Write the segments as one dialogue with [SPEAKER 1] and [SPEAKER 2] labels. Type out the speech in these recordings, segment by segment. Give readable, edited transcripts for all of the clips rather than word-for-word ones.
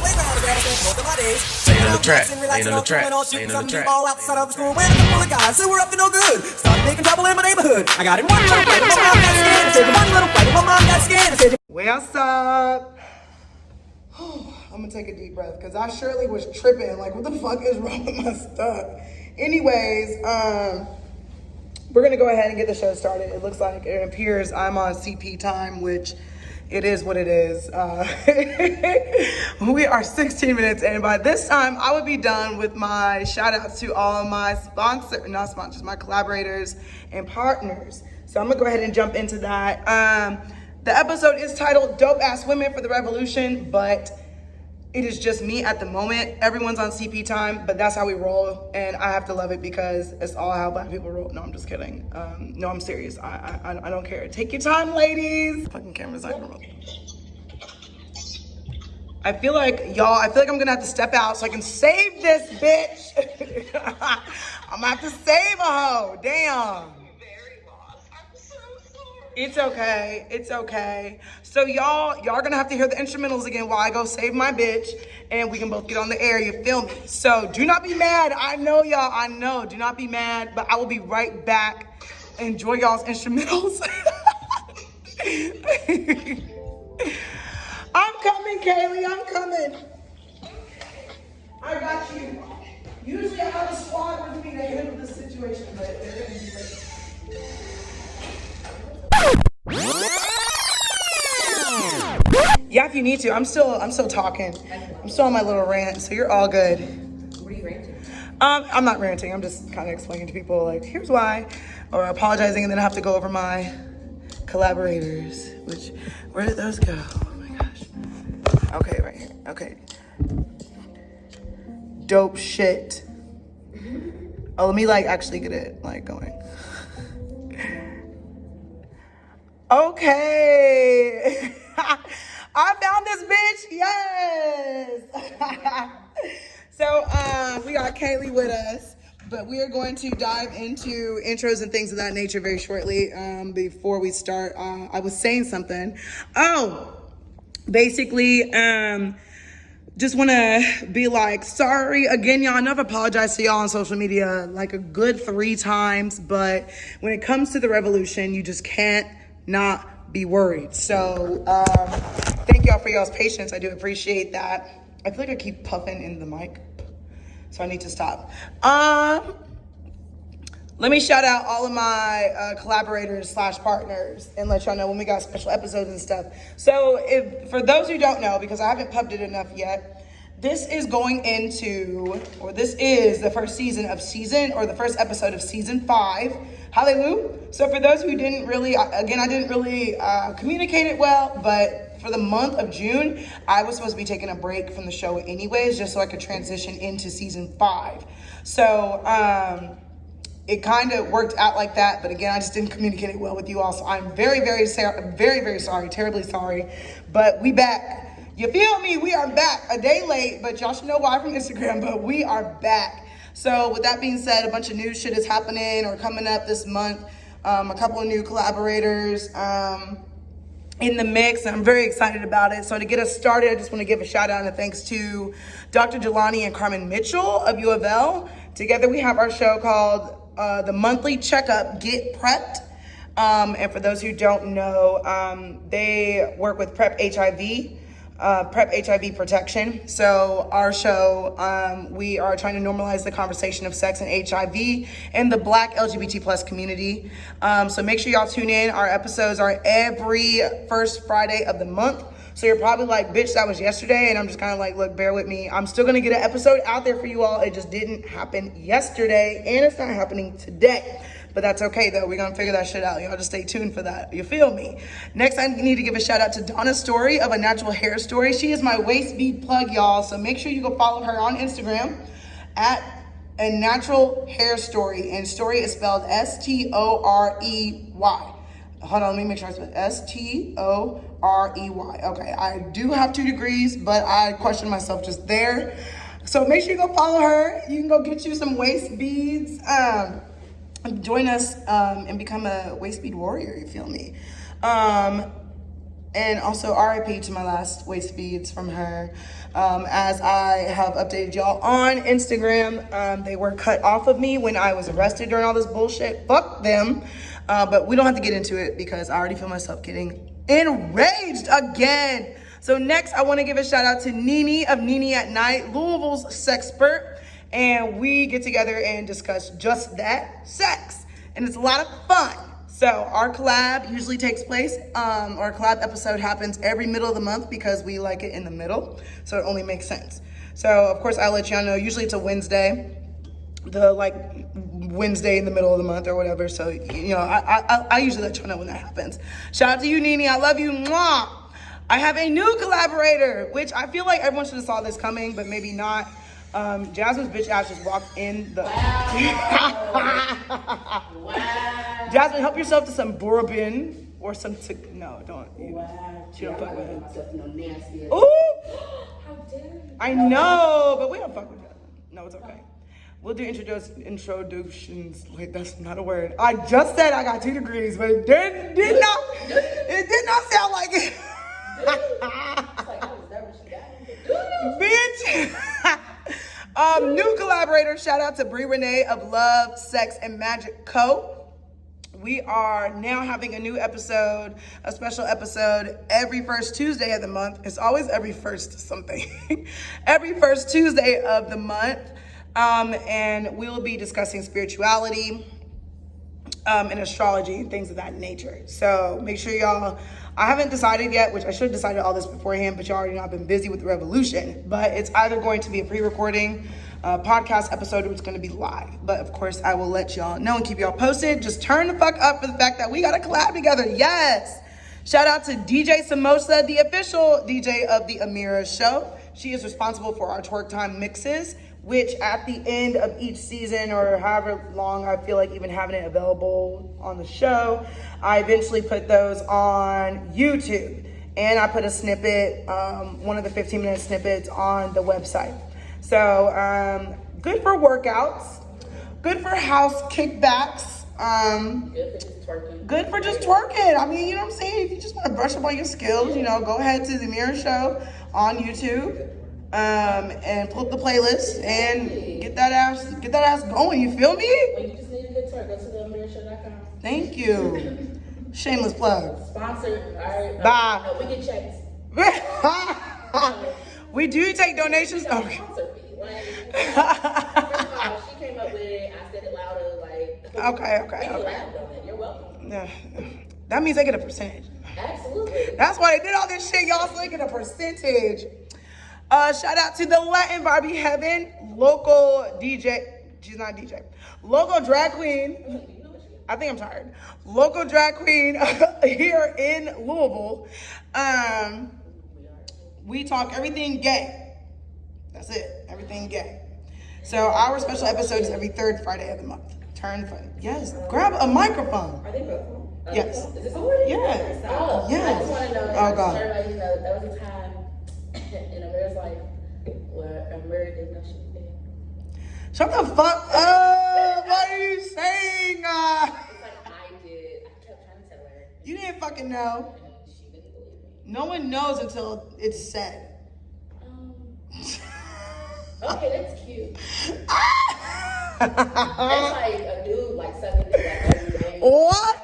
[SPEAKER 1] Laying on the track, laying on the track, laying on the track. All outside of the school, where the full of guys who were up to no good. Started making trouble in my neighborhood. I got in one little fight, my mom got scared. I said, one little fight, my mom got scared. I said,
[SPEAKER 2] what's up? I'm gonna take a deep breath because I surely was tripping. Like, what the fuck is wrong with my stuff? Anyways, we're gonna go ahead and get the show started. It looks like it appears I'm on CP time, which it is what it is. We are 16 minutes in. By this time, I would be done with my shout outs to all of my not sponsors, my collaborators and partners. So I'm gonna go ahead and jump into that. The episode is titled Dope Ass Women for the Revolution, but it is just me at the moment. Everyone's on CP time, but that's how we roll. And I have to love it because it's all how Black people roll. No, I'm just kidding. No, I'm serious. I don't care. Take your time, ladies. Fucking camera's not gonna roll. I feel like I'm gonna have to step out so I can save this bitch. I'm gonna have to save a hoe, damn. It's okay, it's okay. So y'all gonna have to hear the instrumentals again while I go save my bitch and we can both get on the air, you feel me? So do not be mad, I know y'all, I know, do not be mad, but I will be right back. Enjoy y'all's instrumentals. I'm coming, Kaileigh, I'm coming. I got you. Usually I have a squad with me to handle this situation, but they're gonna be late. Yeah, if you need to. I'm still talking. I'm still on my little rant, so you're all good.
[SPEAKER 3] What are you ranting?
[SPEAKER 2] I'm not ranting. I'm just kind of explaining to people, like, here's why, or apologizing, and then I have to go over my collaborators. Which, where did those go? Oh my gosh. Okay, right here. Okay. Dope shit. Oh, let me actually get it going. Okay. I found this bitch, yes. So we got Kaileigh with us, but we are going to dive into intros and things of that nature very shortly. Before we start, I was saying something. Basically, just want to be sorry again, y'all. I know I've apologized to y'all on social media a good 3 times, but when it comes to the revolution, you just can't not be worried. So thank y'all for y'all's patience. I do appreciate that. I feel like I keep puffing in the mic, so I need to stop. Let me shout out all of my collaborators / partners and let y'all know when we got special episodes and stuff. So for those who don't know, because I haven't pubbed it enough yet, this is the first season of the first episode of season 5. Hallelujah. So for those who didn't really, I didn't really communicate it well, but for the month of June, I was supposed to be taking a break from the show anyways, just so I could transition into season 5. So it kind of worked out like that, but again, I just didn't communicate it well with you all. So I'm very, very sorry, terribly sorry, but we back. You feel me? We are back. A day late, but y'all should know why from Instagram, but we are back. So with that being said, a bunch of new shit is happening or coming up this month. A couple of new collaborators in the mix. I'm very excited about it. So to get us started, I just want to give a shout out and thanks to Dr. Jelani and Carmen Mitchell of U of L. Together we have our show called The Monthly Checkup, Get Prepped. And for those who don't know, they work with PrEP HIV protection. So our show, we are trying to normalize the conversation of sex and HIV in the Black LGBT plus community. So make sure y'all tune in. Our episodes are every first Friday of the month. So you're probably like, bitch, that was yesterday. And I'm just kind of look, bear with me. I'm still going to get an episode out there for you all. It just didn't happen yesterday and it's not happening today. But that's okay though. We're gonna figure that shit out. Y'all just stay tuned for that. You feel me? Next, I need to give a shout out to Donna Story of A Natural Hair Story. She is my waist bead plug, y'all. So make sure you go follow her on Instagram at A Natural Hair Story. And story is spelled S-T-O-R-E-Y. Hold on, let me make sure I spell S-T-O-R-E-Y. Okay, I do have 2 degrees, but I question myself just there. So make sure you go follow her. You can go get you some waist beads. Join us and become a waist bead warrior, you feel me? And also RIP to my last waist beads from her. As I have updated y'all on Instagram, they were cut off of me when I was arrested during all this bullshit. Fuck them. But we don't have to get into it because I already feel myself getting enraged again. So next, I want to give a shout out to Nene of Nene at Night, Louisville's sexpert. And we get together and discuss just that, sex. And it's a lot of fun. So our collab usually takes place, our collab episode happens every middle of the month because we like it in the middle. So it only makes sense. So of course I'll let y'all know, usually it's a Wednesday, Wednesday in the middle of the month or whatever. So, you know, I usually let y'all know when that happens. Shout out to you, Nene, I love you, mwah. I have a new collaborator, which I feel like everyone should have saw this coming, but maybe not. Jasmine's bitch ass just walked in the... Wow. Jasmine, help yourself to some bourbon or some... No, don't. Wow. She don't fuck with it. Ooh! How dare you? I know, but we don't fuck with that. No, it's okay. We'll do introductions. Wait, that's not a word. I just said I got 2 degrees, but it did not sound like it. Bitch! New collaborator, shout out to Brie Renee of Love, Sex, and Magic Co. We are now having a new episode, a special episode every first Tuesday of the month. It's always every first something. Every first Tuesday of the month. And we'll be discussing spirituality and astrology and things of that nature. So make sure y'all, I haven't decided yet, which I should have decided all this beforehand, but y'all already know I've been busy with the revolution. But it's either going to be a pre-recording podcast episode or it's going to be live. But of course, I will let y'all know and keep y'all posted. Just turn the fuck up for the fact that we got to collab together. Yes. Shout out to DJ Samosa, the official DJ of the Amira Show. She is responsible for our twerk time mixes, which at the end of each season or however long I feel like even having it available on the show, I eventually put those on YouTube. And I put a snippet, one of the 15-minute snippets on the website. So good for workouts, good for house kickbacks. Good for just twerking. I mean, you know what I'm saying? If you just want to brush up on your skills, you know, go ahead to the Mirror Show on YouTube. And pull up the playlist and get that ass going. You feel me?
[SPEAKER 3] When you just need a good twerk, go to theamirrorshow.com.
[SPEAKER 2] Thank you. Shameless plug.
[SPEAKER 3] Sponsored. All right.
[SPEAKER 2] Bye.
[SPEAKER 3] No, we get checks.
[SPEAKER 2] We do take donations. Okay.
[SPEAKER 3] Sponsor fee. First of all, she came up with it. I said it louder.
[SPEAKER 2] Okay.
[SPEAKER 3] You're welcome.
[SPEAKER 2] That means they get a percentage.
[SPEAKER 3] Absolutely.
[SPEAKER 2] That's why they did all this shit, y'all, so they get a percentage. Shout out to the Latin Barbie Heaven, local DJ. She's not a DJ. Local drag queen. I think I'm tired. Local drag queen here in Louisville. We talk everything gay. That's it. Everything gay. So our special episode is every 3rd Friday of the month. Turn funny. Yes. Grab a microphone.
[SPEAKER 3] Are they both?
[SPEAKER 2] Yes.
[SPEAKER 3] Is this already?
[SPEAKER 2] Yes.
[SPEAKER 3] Oh,
[SPEAKER 2] yes.
[SPEAKER 3] I just want to know.
[SPEAKER 2] Oh, God.
[SPEAKER 3] Everybody, you know, that was a time in Amira's life where Amira didn't know she was gay.
[SPEAKER 2] Shut the fuck up! What are you saying?
[SPEAKER 3] It's like I did. I kept trying to tell her.
[SPEAKER 2] You didn't fucking know.
[SPEAKER 3] And she didn't believe me.
[SPEAKER 2] No one knows until it's said.
[SPEAKER 3] Okay, that's cute. That's like a dude like sucking dick like every day.
[SPEAKER 2] What?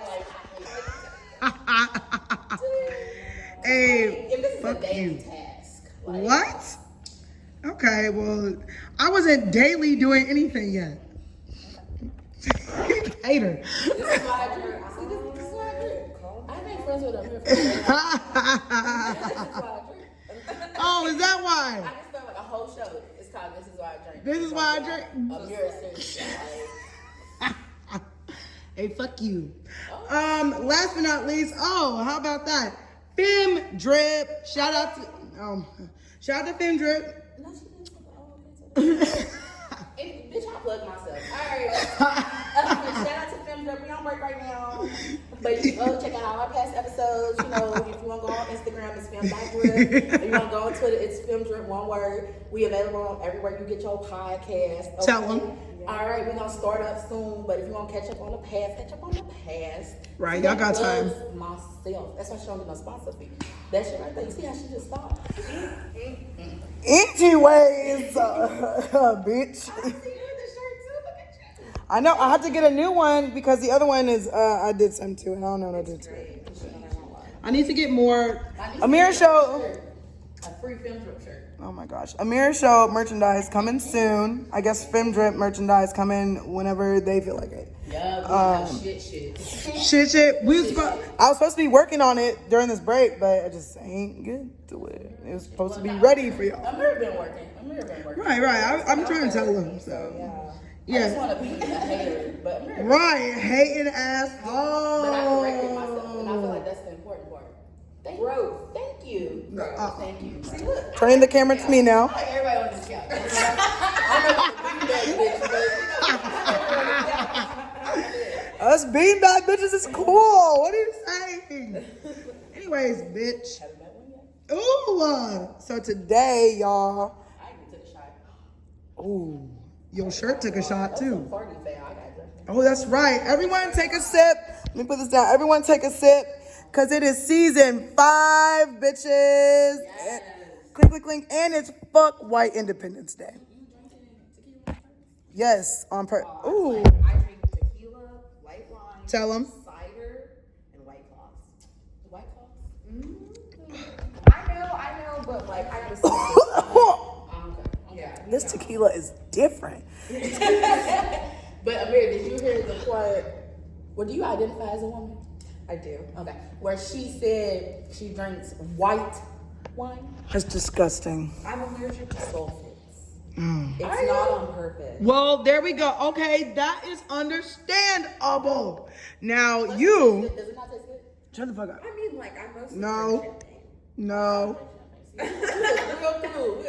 [SPEAKER 3] If
[SPEAKER 2] Hey,
[SPEAKER 3] this is a
[SPEAKER 2] fuck
[SPEAKER 3] daily
[SPEAKER 2] you.
[SPEAKER 3] task.
[SPEAKER 2] What? Okay, well, I wasn't daily doing anything yet. Hater.
[SPEAKER 3] This is why I drink. See, this is why I drink. I've been friends with him here for this is why I drink.
[SPEAKER 2] Oh, is that why?
[SPEAKER 3] I can spend like a whole show. It's called This Is Why I Drink.
[SPEAKER 2] This is why I drink.
[SPEAKER 3] Amira series.
[SPEAKER 2] Hey, fuck you. Last but not least, how about that? Fem Drip. Shout out to Fem Drip.
[SPEAKER 3] No, she didn't. Bitch, I plug myself. Alright. Shout out to Fem Drip. We on break right now. But you go check out all our past episodes. You know, if you want to go on Instagram, it's Fem.Drip. If you want to go on Twitter, it's Fem Drip, one word. We available everywhere you get your podcast. Okay?
[SPEAKER 2] Tell them.
[SPEAKER 3] Alright, we're going to start up soon. But if you want to catch up on the past, catch up on the past.
[SPEAKER 2] Right, y'all got time.
[SPEAKER 3] Myself. That's why she don't get no sponsor fee. That shit right there. You see how she just stopped?
[SPEAKER 2] Anyways, bitch. I know. I had to get a new one because the other one is I did some too, and I don't know what I did to it. I need to get more. Amira Show.
[SPEAKER 3] A free film drip shirt.
[SPEAKER 2] Oh my gosh. Amira Show merchandise coming soon. I guess Film Drip merchandise coming whenever they feel like it.
[SPEAKER 3] Yeah, shit.
[SPEAKER 2] Shit. I was supposed to be working on it during this break, but I just ain't good to it. It was supposed to be ready for y'all.
[SPEAKER 3] Amira been working.
[SPEAKER 2] Right. I'm trying to tell them. So
[SPEAKER 3] I just want to be a hater, but Amira.
[SPEAKER 2] Right, hating asshole.
[SPEAKER 3] But I corrected myself, and I feel like that's the important part. Thank you. Thank you. See, look.
[SPEAKER 2] Turning the camera to me now.
[SPEAKER 3] Like everybody on this couch. I'm not a bitch, but
[SPEAKER 2] Us beanbag bitches is cool. What are you saying? Anyways, bitch.
[SPEAKER 3] haven't met one yet.
[SPEAKER 2] Ooh. So today, y'all.
[SPEAKER 3] I even took a shot.
[SPEAKER 2] Ooh. Your shirt took a shot too.
[SPEAKER 3] Party fan, I got drunk.
[SPEAKER 2] Oh, that's right. Everyone take a sip. Let me put this down. Everyone take a sip. Because it is season 5, bitches.
[SPEAKER 3] Yes.
[SPEAKER 2] Clink. And it's fuck White Independence Day. Yes, on Ooh.
[SPEAKER 4] I drink tequila, white wine,
[SPEAKER 2] Tell them.
[SPEAKER 4] cider, and white claws.
[SPEAKER 3] White claws?
[SPEAKER 4] I know, but like I just
[SPEAKER 3] Yeah.
[SPEAKER 2] This tequila is different.
[SPEAKER 3] But Amir, did you hear the part? Well, do you identify as a woman?
[SPEAKER 4] I do.
[SPEAKER 3] Okay. Where she said she drinks white wine.
[SPEAKER 2] That's disgusting.
[SPEAKER 4] I'm allergic to sulfates.
[SPEAKER 2] Mm.
[SPEAKER 4] It's not on purpose.
[SPEAKER 2] Well, there we go. Okay, that is understandable. Now you.
[SPEAKER 3] Does it not taste good?
[SPEAKER 2] Shut the fuck up.
[SPEAKER 4] I mean, like I mostly
[SPEAKER 2] No.
[SPEAKER 4] drink champagne.
[SPEAKER 2] No.
[SPEAKER 3] We was real cool.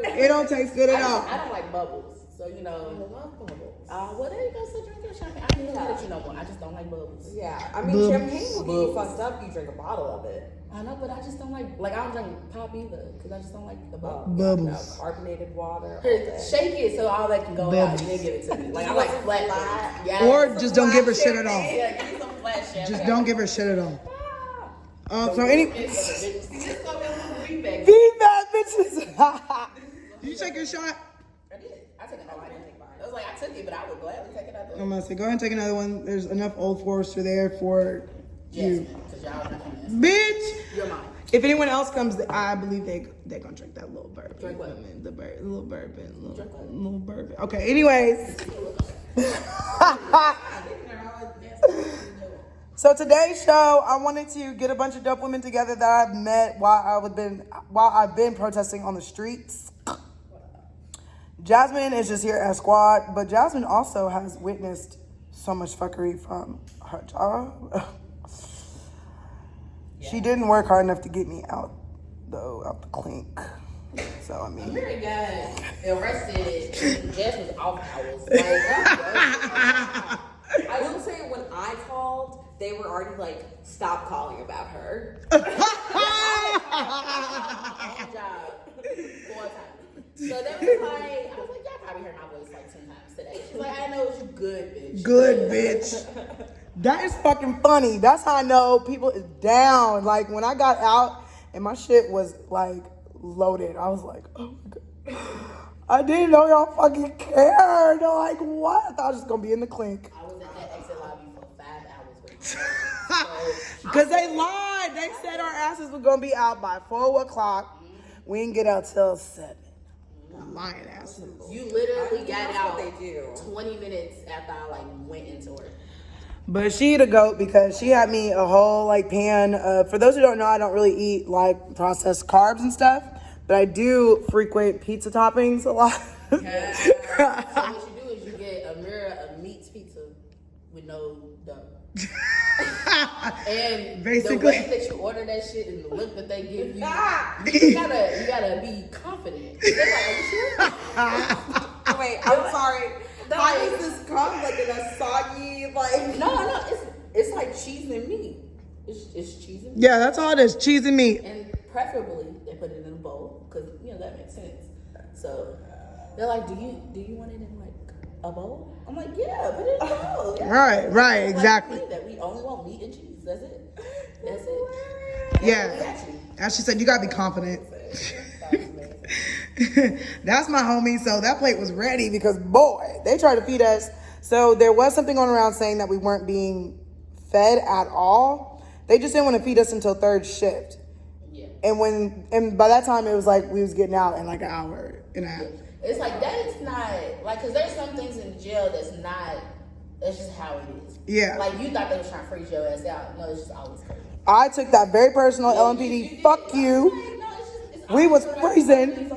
[SPEAKER 2] It don't taste good at all.
[SPEAKER 3] I don't like bubbles. So, you know.
[SPEAKER 4] I love bubbles.
[SPEAKER 3] Well, there you go. So drink your champagne. I ain't gonna let you know more. I just don't like bubbles.
[SPEAKER 4] Yeah, I mean
[SPEAKER 2] Bubbles.
[SPEAKER 4] champagne will get you fucked up. You drink a bottle of it.
[SPEAKER 3] I know, but I just don't like I don't drink pop either. Because I just don't like the bubbles.
[SPEAKER 2] Bubbles.
[SPEAKER 4] Carbonated water.
[SPEAKER 3] Here, shake it so all that can go out and then give it to me. Like, I like flat. Yeah.
[SPEAKER 2] Or just don't give her shit at all.
[SPEAKER 3] Yeah, give me some flat champagne.
[SPEAKER 2] Just don't give her shit at all. So
[SPEAKER 3] Feedback.
[SPEAKER 2] feedback, bitches. Did you take your shot?
[SPEAKER 3] I did. I took another one. I was like, I took it, but I would gladly take another
[SPEAKER 2] I'm
[SPEAKER 3] one.
[SPEAKER 2] gonna say, go ahead and take another one. There's enough Old Forester there for you.
[SPEAKER 3] Because y'all drinking this.
[SPEAKER 2] Bitch!
[SPEAKER 3] You're mine.
[SPEAKER 2] If anyone else comes, I believe they're gonna drink that little bourbon.
[SPEAKER 3] Drink what?
[SPEAKER 2] Little bourbon.
[SPEAKER 3] Drink what?
[SPEAKER 2] Little bourbon. Okay, anyways. So today's show, I wanted to get a bunch of dope women together that I've met while I've been protesting on the streets. Jasmine is just here as squad, but Jasmine also has witnessed so much fuckery from her job. She didn't work hard enough to get me out the clink. So I mean,
[SPEAKER 3] Mary got arrested. Jess was off hours.
[SPEAKER 4] I will say when I called, they were already like, stop calling about her.
[SPEAKER 3] Job 4 times. So that was like, I was like, y'all probably heard my voice like 10 times today. She's like, I know it's you good, bitch.
[SPEAKER 2] good bitch. That is fucking funny. That's how I know people is down. Like when I got out and my shit was like loaded, I was like, oh my god. I didn't know y'all fucking cared. Like what? I thought I was just gonna be in the clink.
[SPEAKER 3] I was in that exit lobby for 5 hours waiting.
[SPEAKER 2] Cause they lied. They said our asses were gonna be out by 4 o'clock. We didn't get out till 7. Lying asses.
[SPEAKER 3] You literally got
[SPEAKER 4] That's
[SPEAKER 3] out
[SPEAKER 4] what they do.
[SPEAKER 3] 20 minutes after I like went into work.
[SPEAKER 2] But she the goat because she had me a whole like pan. For those who don't know, I don't really eat like processed carbs and stuff, but I do frequent pizza toppings a lot.
[SPEAKER 3] So what you do is you get a mirror of meats pizza with no dough. And
[SPEAKER 2] Basically.
[SPEAKER 3] the way that you order that shit and the look that they give you, you gotta be confident. They're like, are you sure?
[SPEAKER 4] Wait, I'm sorry. How does this come? Like in a soggy, like
[SPEAKER 3] No, it's like cheese and meat. It's cheese and meat.
[SPEAKER 2] Yeah, that's all it is. Cheese and meat.
[SPEAKER 3] And preferably they put it in a bowl because that makes sense. So they're like, do you want it in like a bowl? I'm like, yeah, put it in a bowl. Yeah.
[SPEAKER 2] Right,
[SPEAKER 3] Like
[SPEAKER 2] exactly.
[SPEAKER 3] me, that we only want meat and cheese. That's it.
[SPEAKER 2] Yeah. As she said, you gotta be confident. That's my homie. So that plate was ready because boy, they tried to feed us. So there was something going around saying that we weren't being fed at all. They just didn't want to feed us until third shift.
[SPEAKER 3] Yeah.
[SPEAKER 2] And by that time it was like we was getting out in like an hour and a half.
[SPEAKER 3] It's like that's not like because there's some things in jail that's just how it is.
[SPEAKER 2] Yeah.
[SPEAKER 3] Like you thought they was trying to freeze your ass out. No, it's just always crazy.
[SPEAKER 2] I took that very personal. LMPD. Fuck you. We was freezing.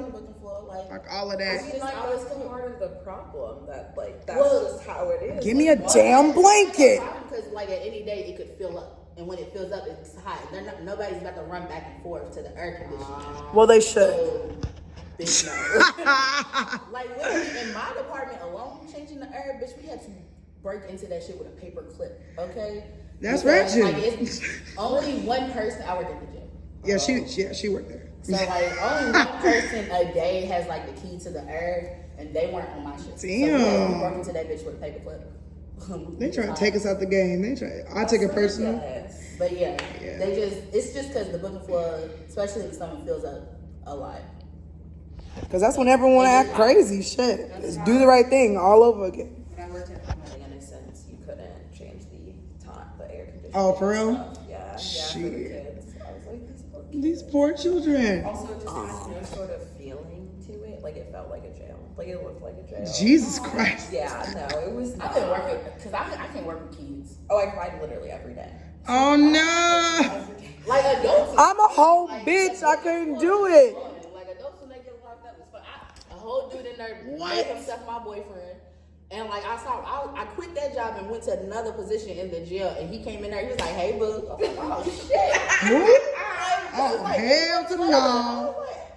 [SPEAKER 2] Like all of that.
[SPEAKER 4] It's like that's part of the problem that like that's just how it is.
[SPEAKER 2] Give me a damn blanket.
[SPEAKER 3] Because like at any day it could fill up, and when it fills up, it's hot. Nobody's about to run back and forth to the air conditioner.
[SPEAKER 2] Well, they should.
[SPEAKER 3] So, bitch, no. Like literally in my department alone, changing the air, bitch, we had to break into that shit with a paper clip. Okay.
[SPEAKER 2] That's
[SPEAKER 3] because,
[SPEAKER 2] ratchet.
[SPEAKER 3] Like it's only one person. I work in the gym.
[SPEAKER 2] Yeah, she worked there.
[SPEAKER 3] So like only one person a day has like the key to the air, and they weren't on my shift.
[SPEAKER 2] Damn.
[SPEAKER 3] So we broke into that bitch with a paper clip.
[SPEAKER 2] They try to take us out the game. I take it personal.
[SPEAKER 3] But yeah, it's just because the booking floor, especially if someone fills up a lot.
[SPEAKER 2] Because that's when everyone act crazy. Shit. Just do the right thing all over again.
[SPEAKER 4] When I worked at Frontline, in a sense, you couldn't change the air conditioning.
[SPEAKER 2] Oh, for real?
[SPEAKER 4] Yeah, for the
[SPEAKER 2] Shit.
[SPEAKER 4] kids. I was like,
[SPEAKER 2] These poor children.
[SPEAKER 4] also, it just has no sort of feeling to it. Like, it felt like a jail. Like, it looked like a jail.
[SPEAKER 2] Jesus Christ.
[SPEAKER 4] Yeah, no, it was
[SPEAKER 3] I
[SPEAKER 4] not.
[SPEAKER 3] couldn't work it because I can't work with kids.
[SPEAKER 4] Oh, I cried literally every day.
[SPEAKER 2] Oh no.
[SPEAKER 3] Like adults.
[SPEAKER 2] I'm a whole bitch. I couldn't do it.
[SPEAKER 3] Like adults when they get locked up, it's fun. A whole dude in there made himself my boyfriend. And like I quit that job and went to another position in the jail, and he came in there. He was like, "Hey, boo." I was like, "Oh shit."
[SPEAKER 2] Oh hell to the no.
[SPEAKER 3] Okay,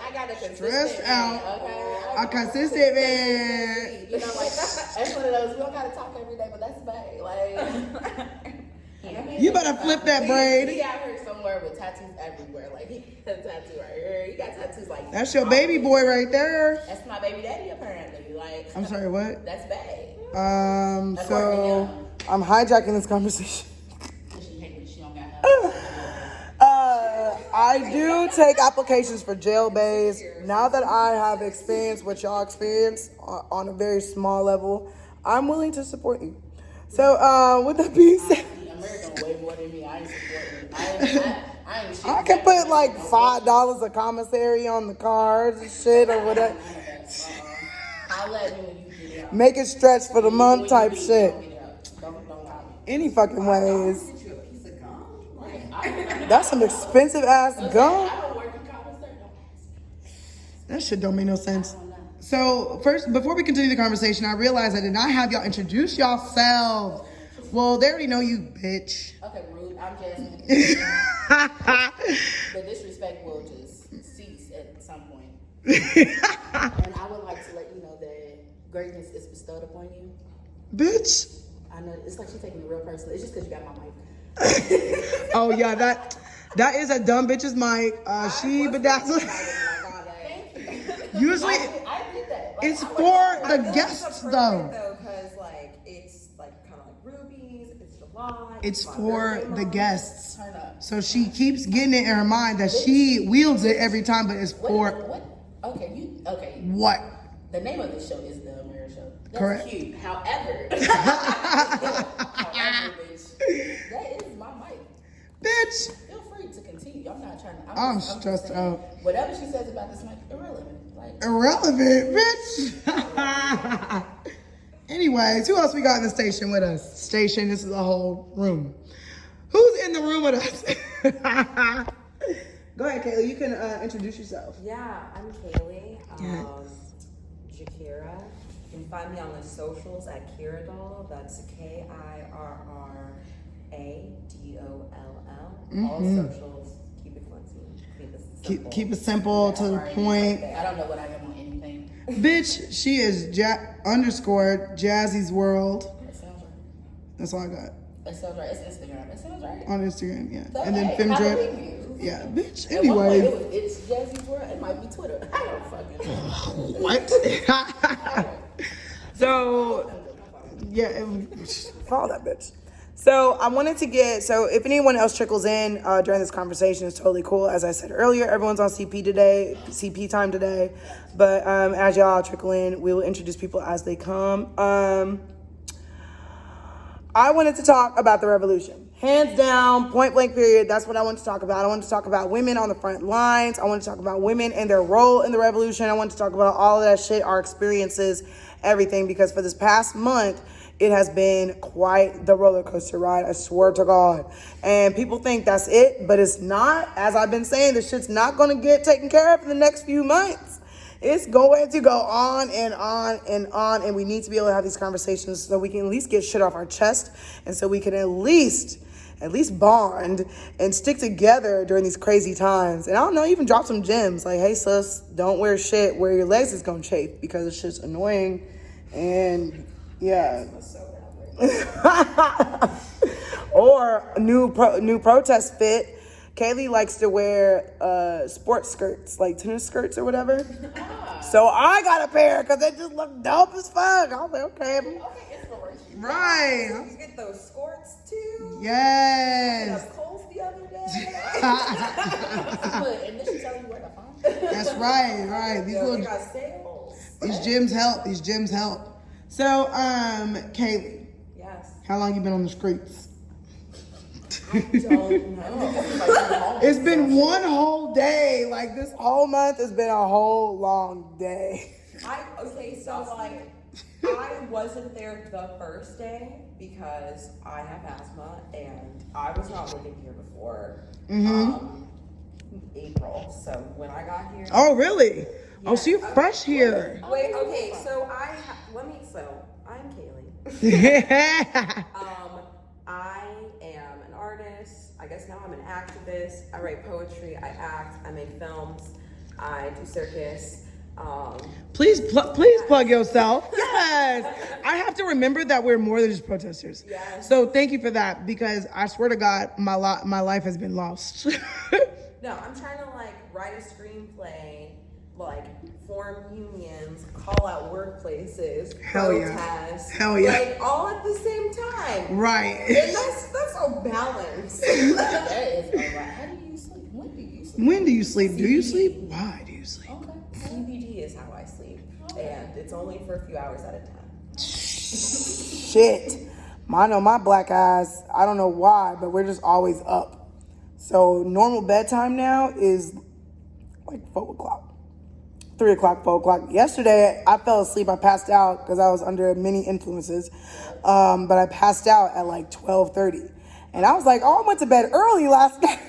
[SPEAKER 3] I got a consistent
[SPEAKER 2] Stressed
[SPEAKER 3] man,
[SPEAKER 2] out.
[SPEAKER 3] okay?
[SPEAKER 2] A consistent man.
[SPEAKER 3] You know, like that's one of those. We don't gotta talk every day, but that's bad. Like,
[SPEAKER 2] You better flip that braid.
[SPEAKER 3] He out here somewhere with tattoos everywhere. Like he got a tattoo right here. He got tattoos like.
[SPEAKER 2] That's your baby boy right there.
[SPEAKER 3] That's my baby daddy apparently. Like.
[SPEAKER 2] I'm sorry, what?
[SPEAKER 3] That's bad.
[SPEAKER 2] So I'm hijacking this conversation.
[SPEAKER 3] She don't got her.
[SPEAKER 2] I do take applications for jail bays. Now that I have experienced what y'all experience on a very small level, I'm willing to support you. So, with that being said,
[SPEAKER 3] America way more than me. I ain't supporting. I ain't shit.
[SPEAKER 2] I can put like $5 a commissary on the cards and shit or whatever.
[SPEAKER 3] I'll let you when you get out.
[SPEAKER 2] Make it stretch for the month type shit.
[SPEAKER 3] Don't call me.
[SPEAKER 2] Any fucking ways.
[SPEAKER 4] Get you a piece of gum.
[SPEAKER 2] That's some expensive ass gum.
[SPEAKER 3] I don't work in commissary. Don't ask.
[SPEAKER 2] That shit don't make no sense. So first, before we continue the conversation, I realized I did not have y'all introduce yourselves. Well, they already know you, bitch.
[SPEAKER 3] Okay, rude. I'm Jazzy. The disrespect will just cease at some point. And I would like to let you know that greatness is bestowed upon you.
[SPEAKER 2] Bitch.
[SPEAKER 3] I know it's like she's taking it real personal. It's just because you got my mic.
[SPEAKER 2] Oh yeah, that is a dumb bitch's mic. But that's usually
[SPEAKER 3] I did that. Like,
[SPEAKER 2] it's for the guests though.
[SPEAKER 4] Because like it's like kind of like Ruby's. It's July.
[SPEAKER 2] It's for the guests.
[SPEAKER 3] turn up.
[SPEAKER 2] So she keeps getting it in her mind that she wields it every time, but it's for
[SPEAKER 3] What? Okay.
[SPEAKER 2] what?
[SPEAKER 3] The name of this show is The Mirror Show. That's
[SPEAKER 2] Correct.
[SPEAKER 3] cute. However, bitch, that is my mic.
[SPEAKER 2] Bitch.
[SPEAKER 3] Feel free to continue. I'm not trying to.
[SPEAKER 2] I'm
[SPEAKER 3] just
[SPEAKER 2] stressed
[SPEAKER 3] saying,
[SPEAKER 2] out.
[SPEAKER 3] Whatever she says about this mic, irrelevant. Like,
[SPEAKER 2] Irrelevant, bitch. Anyways, who else we got in the station with us? Station, this is a whole room. Who's in the room with us? Go ahead, Kaileigh. You can introduce yourself.
[SPEAKER 5] Yeah, I'm Kaileigh.
[SPEAKER 2] Yes.
[SPEAKER 5] Jakira. You can find me on the socials at Kiradol. That's KIRRADOLL. All socials. Keep it cleansing.
[SPEAKER 2] Keep it simple to the point.
[SPEAKER 3] I don't know what I am on anything.
[SPEAKER 2] Bitch, she is _ Jazzy's World.
[SPEAKER 3] That sounds right.
[SPEAKER 2] That's all I got
[SPEAKER 3] That sounds right. It's Instagram. That sounds right.
[SPEAKER 2] on Instagram, yeah.
[SPEAKER 3] So,
[SPEAKER 2] And then
[SPEAKER 3] hey, how do
[SPEAKER 2] Femdrip.
[SPEAKER 3] we view?
[SPEAKER 2] Yeah, bitch.
[SPEAKER 3] At one point,
[SPEAKER 2] Anyway.
[SPEAKER 3] it's Jazzy's World. It might be Twitter. I don't fucking know.
[SPEAKER 2] What? So, yeah, follow that bitch. So I wanted to if anyone else trickles in during this conversation, it's totally cool. As I said earlier, everyone's on CP time today. But as y'all trickle in, we will introduce people as they come. I wanted to talk about the revolution. Hands down, point blank period, that's what I want to talk about. I want to talk about women on the front lines. I want to talk about women and their role in the revolution. I want to talk about all of that shit, our experiences, everything, because for this past month, it has been quite the roller coaster ride, I swear to God. And people think that's it, but it's not. As I've been saying, this shit's not going to get taken care of in the next few months. It's going to go on and on and on, and we need to be able to have these conversations so we can at least get shit off our chest, and so we can at least bond and stick together during these crazy times. And I don't know, even drop some gems like, hey sis, don't wear shit where your legs is gonna chafe because it's just annoying. And yeah. Or new protest fit. Kaileigh likes to wear sports skirts, like tennis skirts or whatever. So I got a pair because they just look dope as fuck. I was like, okay. Right.
[SPEAKER 5] You get those skirts too?
[SPEAKER 2] Yes.
[SPEAKER 5] Coles the other day.
[SPEAKER 3] And then she tell you where to find it.
[SPEAKER 2] That's right.
[SPEAKER 5] They got sales.
[SPEAKER 2] These gyms help. So, Kaileigh.
[SPEAKER 5] Yes.
[SPEAKER 2] How long you been on the streets?
[SPEAKER 5] I don't know.
[SPEAKER 2] It's been one whole day. Like this whole month has been a whole long day.
[SPEAKER 5] I wasn't there the first day because I have asthma and I was not living here before April. So when I got here.
[SPEAKER 2] Oh, really?
[SPEAKER 5] Yeah.
[SPEAKER 2] Oh, so you're fresh here.
[SPEAKER 5] Wait, okay. So I'm Kaileigh. I am an artist. I guess now I'm an activist. I write poetry. I act. I make films. I do circus.
[SPEAKER 2] Please plug yourself. Yes. I have to remember that we're more than just protesters.
[SPEAKER 5] Yes.
[SPEAKER 2] So thank you for that, because I swear to God, my life has been lost.
[SPEAKER 5] No, I'm trying to write a screenplay, form unions, call out workplaces, protest.
[SPEAKER 2] Hell yeah.
[SPEAKER 5] All at the same time.
[SPEAKER 2] Right.
[SPEAKER 5] And that's a balance.
[SPEAKER 3] That is alright. How do you sleep? When do you sleep?
[SPEAKER 2] When do you sleep? Do you sleep? Why do you sleep?
[SPEAKER 3] Okay.
[SPEAKER 5] CBD is how I sleep, and it's only for a few hours at a time.
[SPEAKER 2] Shit. I know my black eyes, I don't know why, but we're just always up. So normal bedtime now is 4 o'clock. 3 o'clock, 4 o'clock. Yesterday, I fell asleep. I passed out because I was under many influences. But I passed out at 12:30. And I was like, I went to bed early last night.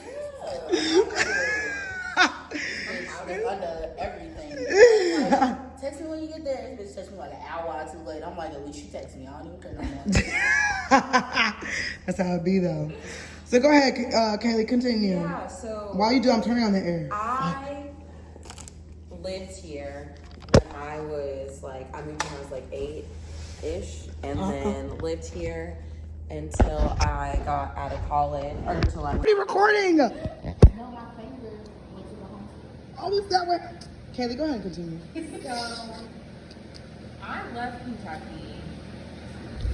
[SPEAKER 3] I was under everything. Text me when you get there. This bitch text me an hour or two late. I'm like, at least you text me. I don't even care no more.
[SPEAKER 2] That's how it be, though. So go ahead, Kaileigh, continue.
[SPEAKER 5] Yeah, so...
[SPEAKER 2] While you do, I'm turning on the air.
[SPEAKER 5] I lived here when I was I moved when I was 8-ish, and then lived here until I got out of college, or until I...
[SPEAKER 2] What are you recording?
[SPEAKER 3] No, my finger went to the home.
[SPEAKER 2] Oh, is that what? Kaileigh, go ahead and continue.
[SPEAKER 3] So, I left Kentucky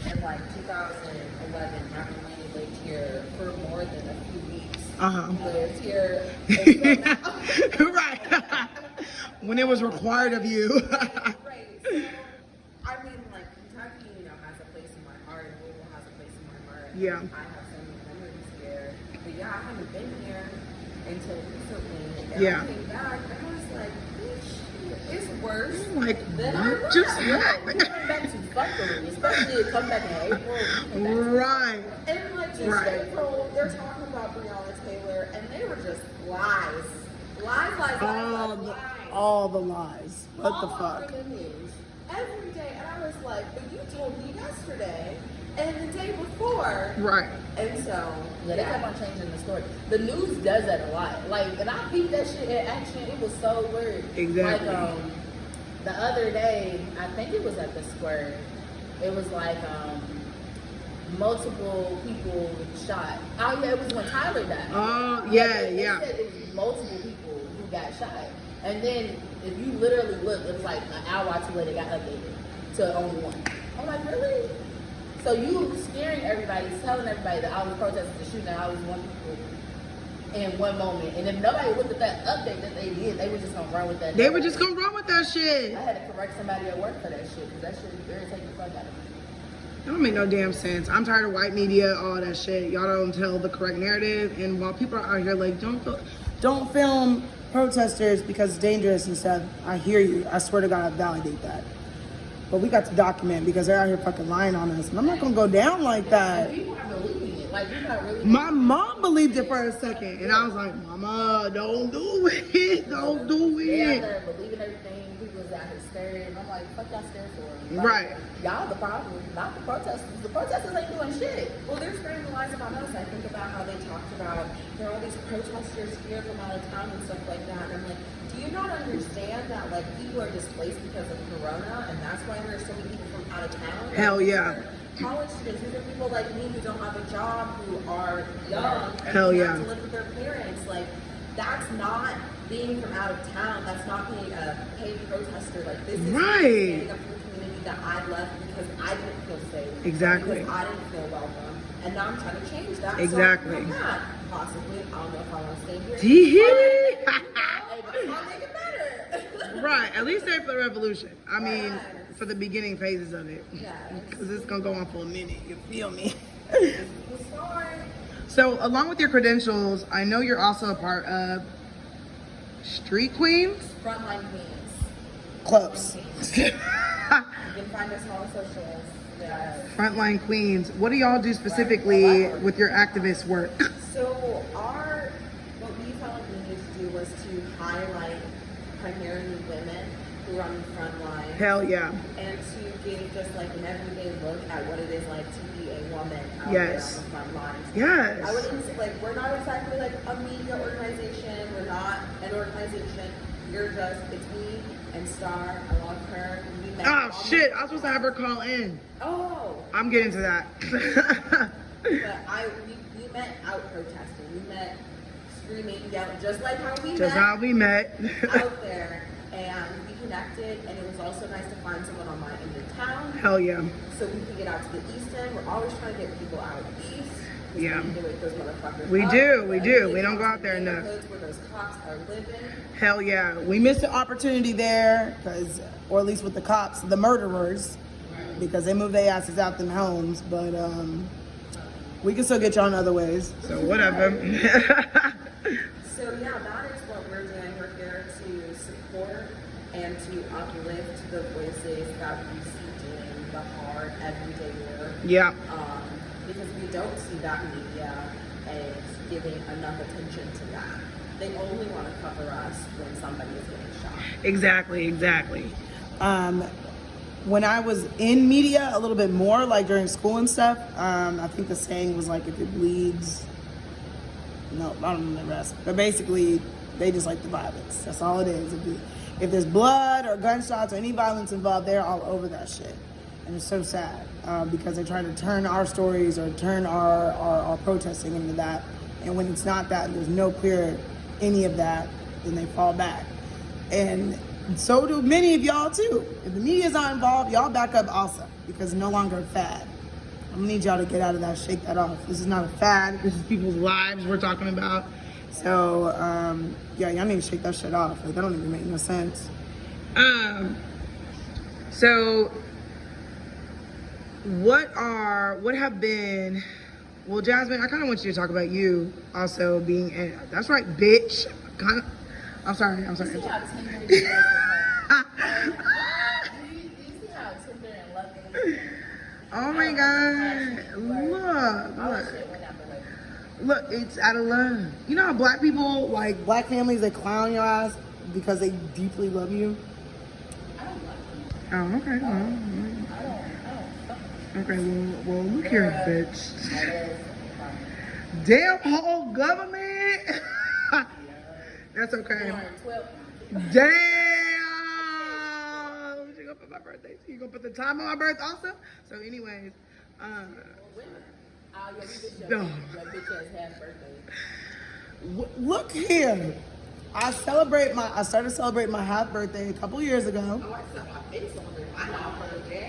[SPEAKER 3] in 2011 after we lived here for more than a few weeks. Lived here.
[SPEAKER 2] Right. When it was required of you.
[SPEAKER 3] Right. So, Kentucky, has a place in my heart. Louisville has a place in my heart.
[SPEAKER 2] Yeah.
[SPEAKER 3] I have so many memories here. But yeah, I haven't been here until recently. And
[SPEAKER 2] Yeah.
[SPEAKER 3] I came back and I was like, bitch, it's worse.
[SPEAKER 2] Like,
[SPEAKER 3] than I
[SPEAKER 2] what just
[SPEAKER 3] thought.
[SPEAKER 2] happened?
[SPEAKER 3] We went back to fuckery, especially come back in April.
[SPEAKER 2] Right.
[SPEAKER 3] And just
[SPEAKER 2] Right.
[SPEAKER 3] April, they're talking about Breonna Taylor, and they were just lies. Lies.
[SPEAKER 2] All the lies. What the
[SPEAKER 3] All
[SPEAKER 2] fuck?
[SPEAKER 3] over the news every day, and I was like, but you told me yesterday and the day before.
[SPEAKER 2] Right.
[SPEAKER 3] And so they kept on changing the story. The news does that a lot. And I peeped that shit in action. It was so weird.
[SPEAKER 2] Exactly.
[SPEAKER 3] The other day, I think it was at the Square. It was multiple people shot. Oh yeah, it was when Tyler died.
[SPEAKER 2] Oh yeah.
[SPEAKER 3] They said it was multiple people who got shot. And then if you literally look, it was an hour or two later it got updated to only one. I'm like, really? So So you scaring everybody, telling everybody that I was protesting the shooting, that I was one people in one moment. And if nobody looked at that update that they did, they were just gonna run with that.
[SPEAKER 2] They were just gonna run with that shit.
[SPEAKER 3] I had to correct somebody at work for that shit, because that shit irritated the fuck out of me.
[SPEAKER 2] It don't make no damn sense. I'm tired of white media, all that shit. Y'all don't tell the correct narrative. And while people are out here like, don't film protesters because it's dangerous and stuff, I hear you. I swear to God, I validate that. But we got to document because they're out here fucking lying on us. And I'm not gonna go down like that.
[SPEAKER 3] People are believing it. Like, you're not really.
[SPEAKER 2] My mom believed it for a second. And I was like, Mama, don't do it. Don't do
[SPEAKER 3] They out
[SPEAKER 2] it.
[SPEAKER 3] there believing everything. People is out here scared. And I'm like, fuck y'all scared for? Like,
[SPEAKER 2] Right.
[SPEAKER 3] Y'all the problem, not the protesters. The protesters ain't doing shit.
[SPEAKER 5] Well, they're spreading the lies about us. I think about how they talked about there are all these protesters here from out of town and stuff like that. And I'm like, do you not understand that like people are displaced because of Corona, and that's why there are so many people from out of town?
[SPEAKER 2] Hell yeah.
[SPEAKER 5] College students, these are people like me who don't have a job, who are young, and
[SPEAKER 2] Hell
[SPEAKER 5] who
[SPEAKER 2] yeah.
[SPEAKER 5] have to live with their parents. Like, that's not being from out of town. That's not being a paid protester. Like, this is
[SPEAKER 2] Right.
[SPEAKER 5] standing up for the community that I left because I didn't feel safe.
[SPEAKER 2] Exactly.
[SPEAKER 5] Because I didn't feel welcome. And now I'm trying to change that.
[SPEAKER 2] Exactly.
[SPEAKER 5] So, yeah, possibly. I don't know if I want to stay here.
[SPEAKER 2] Tee-hee.
[SPEAKER 5] Hey, but I'll make it better.
[SPEAKER 2] Right, at least they're for the revolution. I mean, for the beginning phases of it.
[SPEAKER 5] Yeah.
[SPEAKER 2] Because it's going to go on for a minute, you feel me?
[SPEAKER 5] We'll start.
[SPEAKER 2] So, along with your credentials, I know you're also a part of Street Queens?
[SPEAKER 5] Frontline queens.
[SPEAKER 2] Close.
[SPEAKER 5] You can find us on all the socials. Yeah.
[SPEAKER 2] Frontline Queens. What do y'all do specifically with your activist work?
[SPEAKER 5] So what we felt like we needed to do was to highlight primarily women who are on the front line.
[SPEAKER 2] Hell yeah.
[SPEAKER 5] And to give just like an everyday look at what it is like to be a woman out
[SPEAKER 2] Yes.
[SPEAKER 5] there on the front lines.
[SPEAKER 2] Yes.
[SPEAKER 5] I wouldn't say, like, we're not exactly like a media organization. We're not an organization. You're just, it's me and Star. I love her. We met
[SPEAKER 2] Oh,
[SPEAKER 5] on
[SPEAKER 2] shit. I was supposed to have her call in.
[SPEAKER 5] Oh.
[SPEAKER 2] I'm getting to that.
[SPEAKER 5] But we met out protesting. We met screaming, yelling, just like how we
[SPEAKER 2] Just
[SPEAKER 5] met
[SPEAKER 2] how we met.
[SPEAKER 5] out there. And we connected, and it was also nice to find someone on my end of town.
[SPEAKER 2] Hell yeah.
[SPEAKER 5] So we could get out to the east end. We're always trying to get people out east.
[SPEAKER 2] Yeah.
[SPEAKER 5] We wake those motherfuckers
[SPEAKER 2] We
[SPEAKER 5] up.
[SPEAKER 2] do. We
[SPEAKER 5] Get
[SPEAKER 2] don't go
[SPEAKER 5] to
[SPEAKER 2] out there enough.
[SPEAKER 5] neighborhoods where those cops are living.
[SPEAKER 2] Hell yeah. We missed the opportunity there, because, or at least with the cops, the murderers, because they moved their asses out them homes, but we can still get y'all in other ways, so whatever.
[SPEAKER 5] So yeah, that is what we're doing. We're here to support and to uplift the voices that we see doing the hard everyday work.
[SPEAKER 2] Yeah.
[SPEAKER 5] Because we don't see that media and giving enough attention to that. They only want to cover us when somebody is getting shot.
[SPEAKER 2] Exactly. When I was in media a little bit more, like during school and stuff, I think the saying was like, if it bleeds, no, I don't know the rest. But basically, they just like the violence. That's all it is. If there's blood or gunshots or any violence involved, they're all over that shit. And it's so sad because they try to turn our stories or turn our protesting into that. And when it's not that, there's no clear any of that, then they fall back. And so do many of y'all too. If the media's not involved, y'all back up also, because it's no longer a fad. I'm gonna need y'all to get out of that, shake that off. This is not a fad, this is people's lives we're talking about. So, yeah, y'all need to shake that shit off. Like, that don't even make no sense. So, what have been, well, Jasmine, I kind of want you to talk about you also being, that's right, bitch. I'm sorry.
[SPEAKER 3] You see how tender you is with her? You see how tender and loving.
[SPEAKER 2] Oh my God, look, it's out of love. You know how black people, like black families, they clown your ass because they deeply love you?
[SPEAKER 3] I don't like you.
[SPEAKER 2] Oh, okay. Okay, well, look here, bitch. Damn whole government. That's okay. Damn. She gonna put my birthday. You gonna put the time on my birth also? So, anyways,
[SPEAKER 3] Your bitch ass half birthday.
[SPEAKER 2] look here. I started celebrating my half birthday a couple years ago.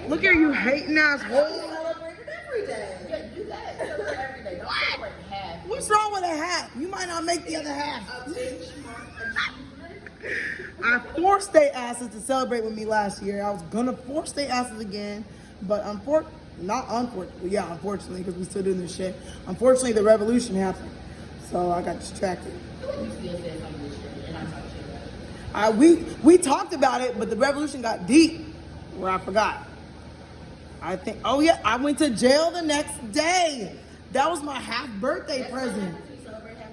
[SPEAKER 2] Look here, you hating ass whore. What's wrong with a half? You might not make the other half. I forced their asses to celebrate with me last year. I was gonna force their asses again, but unfortunately, because we still doing this shit. Unfortunately, the revolution happened, so I got distracted. We talked about it, but the revolution got deep, where I forgot. I think. Oh yeah, I went to jail the next day. That was my half birthday present.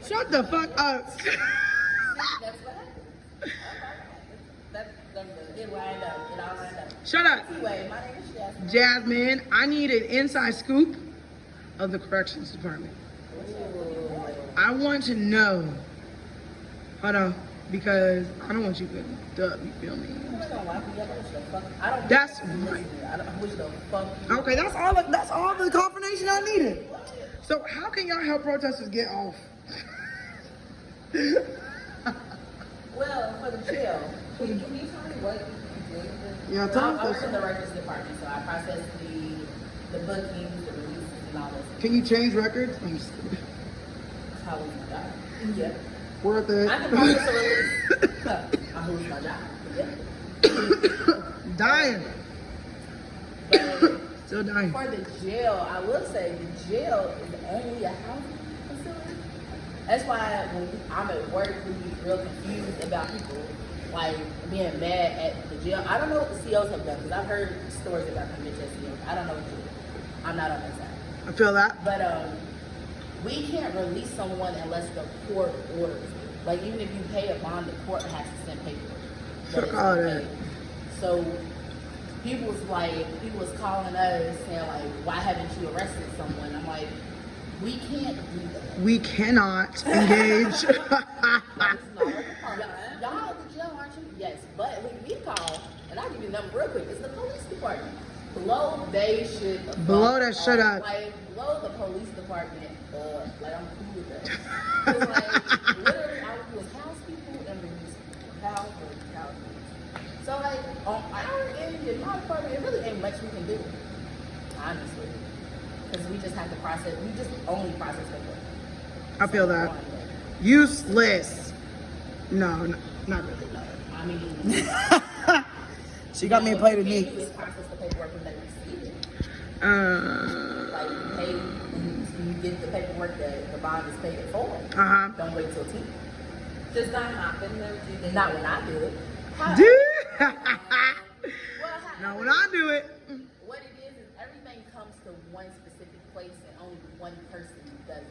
[SPEAKER 2] Shut the fuck up. Shut up.
[SPEAKER 3] Anyway, my name is Jazzy.
[SPEAKER 2] Jasmine, I need an inside scoop of the corrections department. I want to know. Hold on, because I don't want you getting up, you feel me? That's right. Okay, that's all the confirmation I needed. So how can y'all help protesters get off?
[SPEAKER 3] Well, for the jail, can you tell me what you did?
[SPEAKER 2] Yeah, tell
[SPEAKER 3] I work in the records department, so I process the bookings, the releases, and all this.
[SPEAKER 2] Can you change records? I'm just kidding.
[SPEAKER 3] That's how we do that. Yeah.
[SPEAKER 2] Worth it.
[SPEAKER 3] I can process a release. I lose my job. Yeah.
[SPEAKER 2] Dying.
[SPEAKER 3] But
[SPEAKER 2] Still dying.
[SPEAKER 3] for the jail, I will say the jail is only a housing facility. That's why when I'm at work, we be real confused about people like being mad at the jail. I don't know what the COs have done because I've heard stories about conviction COs. I don't know what to do. I'm not on that side.
[SPEAKER 2] I feel that.
[SPEAKER 3] But we can't release someone unless the court orders it. Like even if you pay a bond, the court has to send paperwork.
[SPEAKER 2] Fuck all that.
[SPEAKER 3] So people was calling us saying like, why haven't you arrested someone? I'm like, we can't do that.
[SPEAKER 2] We cannot engage.
[SPEAKER 3] Y'all at the jail, aren't you? Yes, but when we call, and I'll give you the number real quick, it's the police department. Blow that shit up. Like, blow the police department up. Like, I'm cool with that. It's like, literally, all we do is house people and release people. House people. So, like, on our end, in my department, it really ain't much we can do. Honestly. Because we just have to we just only process paperwork.
[SPEAKER 2] I feel that. Useless. No, not really. No.
[SPEAKER 3] I mean,
[SPEAKER 2] she got me a plate of meat.
[SPEAKER 3] Just process the paperwork when they receive it. Like, hey, you get the paperwork that the bond is paid for. Don't wait till 10.
[SPEAKER 5] Does that happen though?
[SPEAKER 3] Not when I do it.
[SPEAKER 2] Now when I do it.
[SPEAKER 3] What it is everything comes to one specific place and only one person does it.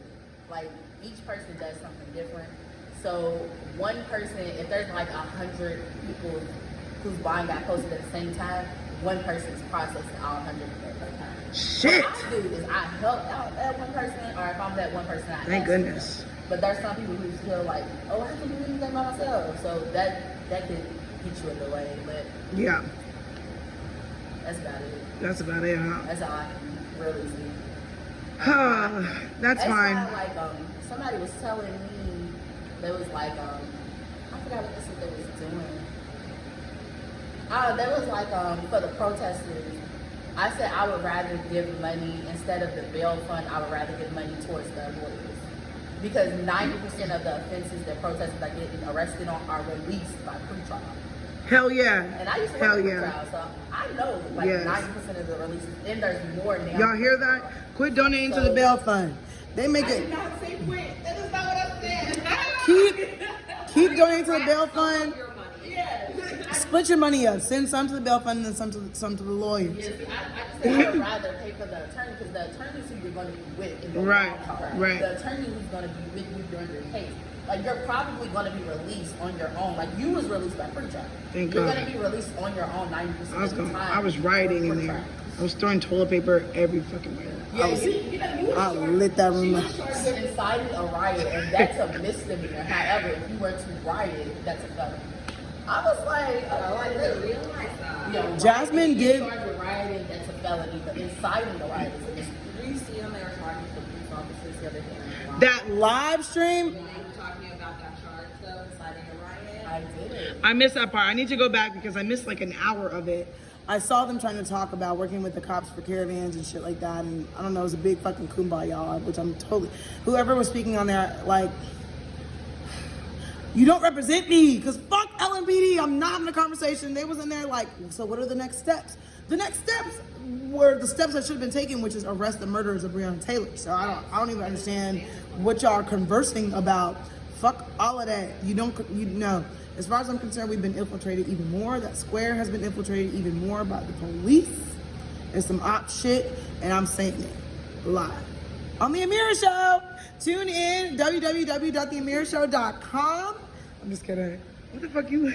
[SPEAKER 3] Like each person does something different. So one person, if there's like 100 people whose bond got posted at the same time, one person's processing all 100 at the same time.
[SPEAKER 2] Shit.
[SPEAKER 3] What I do is I help out that one person, or if I'm that one person, I
[SPEAKER 2] Thank
[SPEAKER 3] ask
[SPEAKER 2] goodness.
[SPEAKER 3] them. But there's some people who feel like, oh, I can do anything by myself. So that could get you in the way. But
[SPEAKER 2] Yeah.
[SPEAKER 3] that's about it.
[SPEAKER 2] That's about it, huh?
[SPEAKER 3] That's all I can really see.
[SPEAKER 2] That's fine.
[SPEAKER 3] Why, like, somebody was telling me, they was like, I forgot what this is they was doing. They was like, for the protesters, I said I would rather give money, instead of the bail fund, I would rather give money towards the lawyers. Because 90% of the offenses that protesters are getting arrested on are released by pretrial.
[SPEAKER 2] Hell yeah.
[SPEAKER 3] And I used to work pretrial, so I know like 90% of the releases, and there's more now.
[SPEAKER 2] Y'all hear that? Quit donating to the bail fund. They make it.
[SPEAKER 3] I did not say quit. That is not what I said.
[SPEAKER 2] Keep donating to the bail fund. Split your money up. Send some to the bail fund and then some to the lawyers.
[SPEAKER 3] Yes, I said I would rather pay for the attorney because the attorney's who you're going to be with in the
[SPEAKER 2] Right.
[SPEAKER 3] The attorney who's going to be with you during your case. Like you're probably going to be released on your own. Like you was released by pretrial.
[SPEAKER 2] Thank
[SPEAKER 3] You're
[SPEAKER 2] God.
[SPEAKER 3] going to be released on your own 90% of the time.
[SPEAKER 2] I was rioting in there. I was throwing toilet paper everywhere.
[SPEAKER 3] Yeah,
[SPEAKER 2] I lit that room up.
[SPEAKER 3] You were charged with inciting a riot, and that's a misdemeanor. However, if you were to riot, that's a felony. I was like, I didn't realize that. Yeah,
[SPEAKER 2] Jasmine did.
[SPEAKER 3] Charged with rioting, that's a felony, but inciting the riot is a misdemeanor.
[SPEAKER 5] Did you see them? They were talking to the police officers the other day.
[SPEAKER 2] That live stream.
[SPEAKER 5] They were talking about that charge though, inciting a riot.
[SPEAKER 3] I did.
[SPEAKER 2] I missed that part. I need to go back because I missed like an hour of it. I saw them trying to talk about working with the cops for caravans and shit like that, and I don't know, it was a big fucking kumbaya, which I'm totally, whoever was speaking on there, like, you don't represent me, because fuck LMPD, I'm not in the conversation. They was in there like, so what are the next steps? The next steps were the steps that should have been taken, which is arrest the murderers of Breonna Taylors. So I don't even understand what y'all are conversing about. Fuck all of that. You know. As far as I'm concerned, we've been infiltrated even more. That square has been infiltrated even more by the police and some op shit, and I'm saying it live. On The Amira Show, tune in, www.theamirshow.com. I'm just kidding. What the fuck you...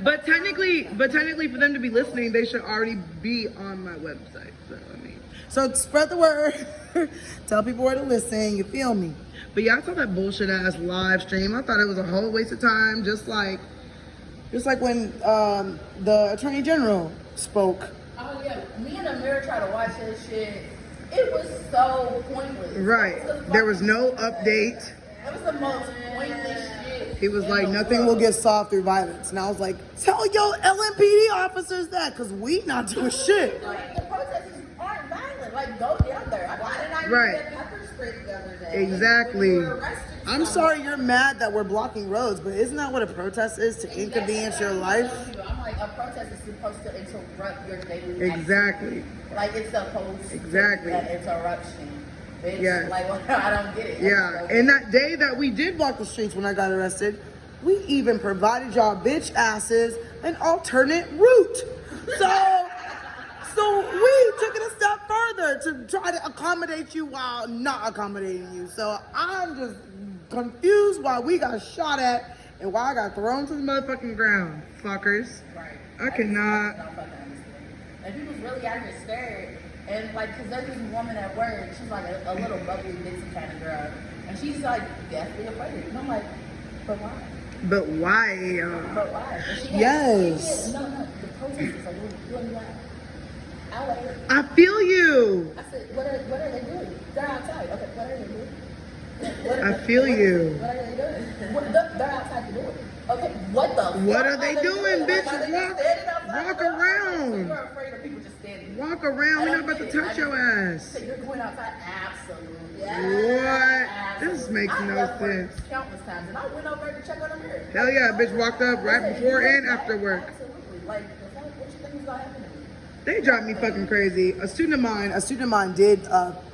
[SPEAKER 2] But technically for them to be listening, they should already be on my website. So spread the word. Tell people where to listen, you feel me? But yeah, I saw that bullshit ass live stream. I thought it was a whole waste of time, just like when the Attorney General spoke.
[SPEAKER 3] Oh yeah, me and Amira tried to watch that shit. It was so pointless.
[SPEAKER 2] Right. There was no update.
[SPEAKER 3] It was the most pointless shit.
[SPEAKER 2] He was like, nothing will get solved through violence. And I was like, tell your LMPD officers that, because we not doing shit.
[SPEAKER 3] Like, the protesters aren't violent. Like, go down there. Why did I get pepper spray the other day?
[SPEAKER 2] Exactly. I'm sorry you're mad that we're blocking roads, but isn't that what a protest is? To inconvenience your life?
[SPEAKER 3] I'm like, a protest is supposed to interrupt your daily life.
[SPEAKER 2] Exactly.
[SPEAKER 3] Like, it's supposed to
[SPEAKER 2] exactly.
[SPEAKER 3] That interruption. Bitch.
[SPEAKER 2] Yeah.
[SPEAKER 3] Like, well, I don't get it.
[SPEAKER 2] Yeah. And that day that we did block the streets when I got arrested, we even provided y'all bitch asses an alternate route. So we took it a step further to try to accommodate you while not accommodating you. So I'm just confused why we got shot at and why I got thrown to the motherfucking ground, fuckers.
[SPEAKER 3] Right.
[SPEAKER 2] I cannot.
[SPEAKER 3] And he was really out here scared. And like, cause there's this woman at work, she's like a little bubbly, ditzy kind of girl. And she's like deathly afraid. And I'm like, but why?
[SPEAKER 2] But why?
[SPEAKER 3] But why?
[SPEAKER 2] Yes.
[SPEAKER 3] No, the protesters are really loud. I'll wait.
[SPEAKER 2] I feel you.
[SPEAKER 3] I said, what are they doing? They're outside. Okay, what are they doing?
[SPEAKER 2] I feel you.
[SPEAKER 3] What are they doing? They're outside the door. Okay, what the
[SPEAKER 2] What are they doing, bitch? Walk around.
[SPEAKER 3] You're afraid of people just standing.
[SPEAKER 2] Walk around. We're not about to touch your ass.
[SPEAKER 3] So you're going outside? Absolutely.
[SPEAKER 2] What? This makes no sense.
[SPEAKER 3] Countless times, and I went over to check on them here.
[SPEAKER 2] Hell yeah, bitch walked up right before and after work.
[SPEAKER 3] Absolutely. Like, what you think is gonna happen to me?
[SPEAKER 2] They drive me fucking crazy. A student of mine did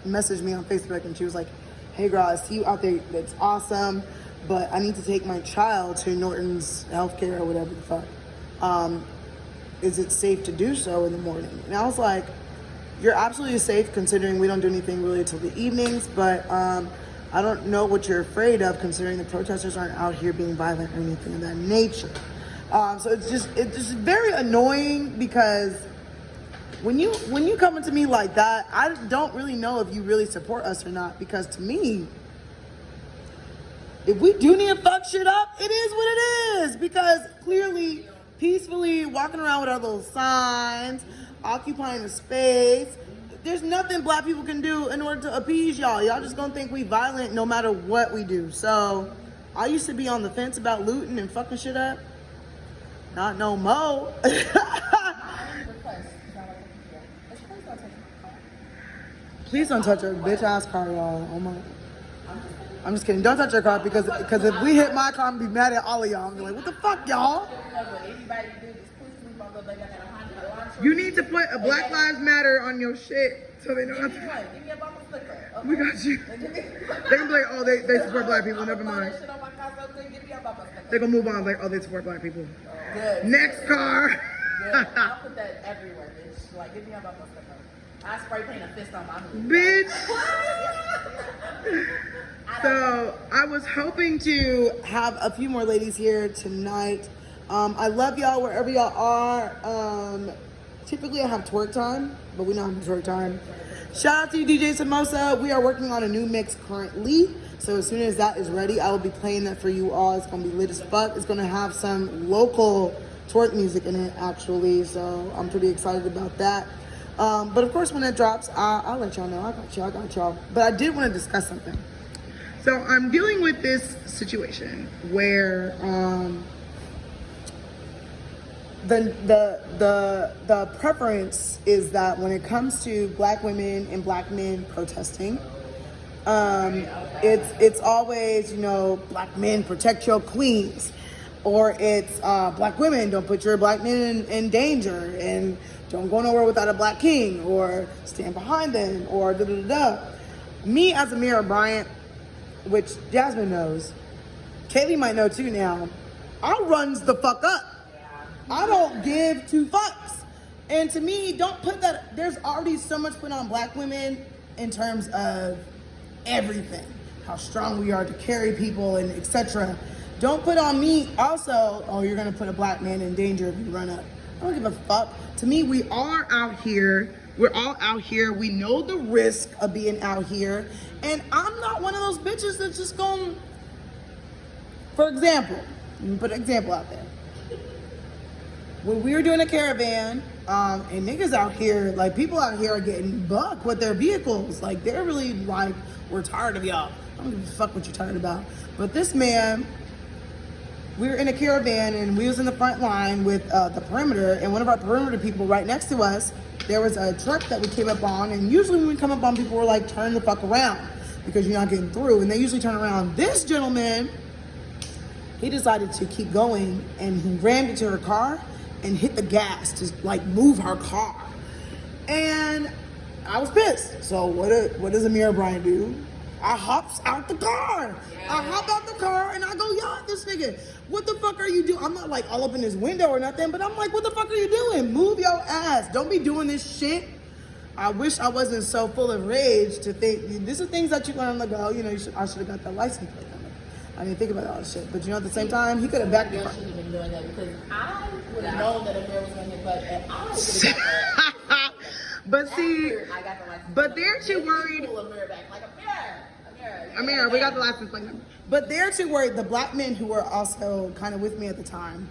[SPEAKER 2] message me on Facebook, and she was like, "Hey girl, I see you out there. That's awesome, but I need to take my child to Norton's Healthcare or whatever the fuck. Is it safe to do so in the morning?" And I was like, "You're absolutely safe considering we don't do anything really till the evenings, but I don't know what you're afraid of considering the protesters aren't out here being violent or anything of that nature." So it's just very annoying because when you come into me like that, I don't really know if you really support us or not, because to me, if we do need to fuck shit up, it is what it is, because clearly, peacefully walking around with our little signs, occupying a space, there's nothing black people can do in order to appease y'all. Y'all just gonna think we violent no matter what we do. So I used to be on the fence about looting and fucking shit up. Not no more. Please don't touch her bitch ass car, y'all. Oh my. I'm just kidding. Don't touch her car, because if we hit my car, I'm gonna be mad at all of y'all. I'm gonna be like, what the fuck, y'all? You need to put a Black Lives Matter on your shit so they know not to. We got you. They're gonna be like, oh, they support black people. Never mind. They're gonna move on like, oh, they support black people.
[SPEAKER 3] Good.
[SPEAKER 2] Next car.
[SPEAKER 3] Good. I'll put that everywhere, bitch. Like, give me a bumper sticker. I spray paint a fist on my hood.
[SPEAKER 2] Bitch. So I was hoping to have a few more ladies here tonight. I love y'all wherever y'all are. Typically I have twerk time, but we don't have twerk time. Shout out to you, DJ Samosa. We are working on a new mix currently. So as soon as that is ready, I will be playing that for you all. It's gonna be lit as fuck. It's gonna have some local twerk music in it, actually. So I'm pretty excited about that. But of course, when it drops, I'll let y'all know. I got y'all. But I did want to discuss something. So I'm dealing with this situation where the preference is that when it comes to black women and black men protesting, it's always, you know, black men protect your queens, or it's black women don't put your black men in danger, and don't go nowhere without a black king, or stand behind them, or da da da. Me as Amira Bryant, which Jasmine knows, Kaileigh might know too now, I runs the fuck up. I don't give two fucks. And to me, don't put that, there's already so much put on black women in terms of everything, how strong we are to carry people and etc. Don't put on me also, oh, you're gonna put a black man in danger if you run up. I don't give a fuck. To me, we are out here. We're all out here. We know the risk of being out here. And I'm not one of those bitches that's just going, for example, let me put an example out there. When we were doing a caravan, and niggas out here, like people out here are getting buck with their vehicles. Like they're really like, we're tired of y'all. I don't give a fuck what you're talking about. But this man, we were in a caravan and we was in the front line with the perimeter, and one of our perimeter people right next to us, there was a truck that we came up on, and usually when we come up on people, we're like, turn the fuck around because you're not getting through, and they usually turn around. This gentleman, he decided to keep going, and he rammed into her car and hit the gas to like move her car. And I was pissed. So what does Amira Bryant do? I hops out the car. I hop out the car and I go yell at this nigga. What the fuck are you doing? I'm not like all up in his window or nothing, but I'm like, what the fuck are you doing? Move your ass. Don't be doing this shit. I wish I wasn't so full of rage to think, these are things that you learn on the go. You know, I should have got that license plate. I didn't think about all this shit. But you know, at the same time, he could have backed me.
[SPEAKER 3] I should have been doing that because I would have known that Amir was going to get butt, and I would have got that.
[SPEAKER 2] But see,
[SPEAKER 3] I got the license.
[SPEAKER 2] but they're too worried.
[SPEAKER 3] Amir back. Like,
[SPEAKER 2] Amir, we got the license plate number. But they're too worried. The black men who were also kind of with me at the time,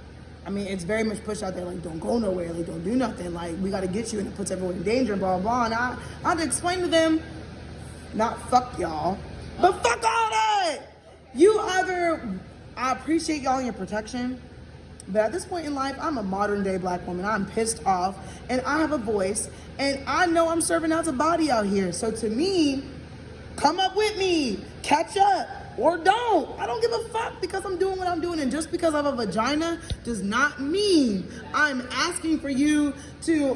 [SPEAKER 2] I mean, it's very much pushed out there, like, don't go nowhere, like, don't do nothing, like, we got to get you, and it puts everyone in danger, blah, blah, and I had to explain to them, not fuck y'all, but fuck all that! You either, I appreciate y'all and your protection, but at this point in life, I'm a modern day black woman. I'm pissed off, and I have a voice, and I know I'm serving out a body out here. So to me, come up with me, catch up, or don't. I don't give a fuck because I'm doing what I'm doing, and just because I have a vagina does not mean I'm asking for you to,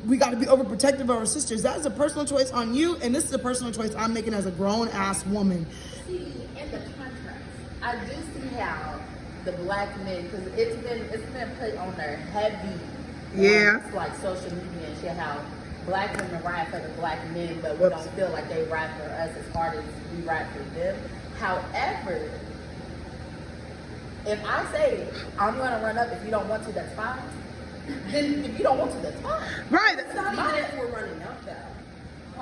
[SPEAKER 2] we gotta be overprotective of our sisters. That is a personal choice on you, and this is a personal choice I'm making as a grown ass woman.
[SPEAKER 3] See, in the contract, I do see how the black men, because it's been put on their heavy, on, like social media and shit, how black women ride for the black men, but we don't feel like they ride for us as hard as we ride for them. However, if I say I'm gonna run up, if you don't want to, that's fine. Then if you don't want to, that's fine.
[SPEAKER 2] Right.
[SPEAKER 3] It's not even if we're running up though.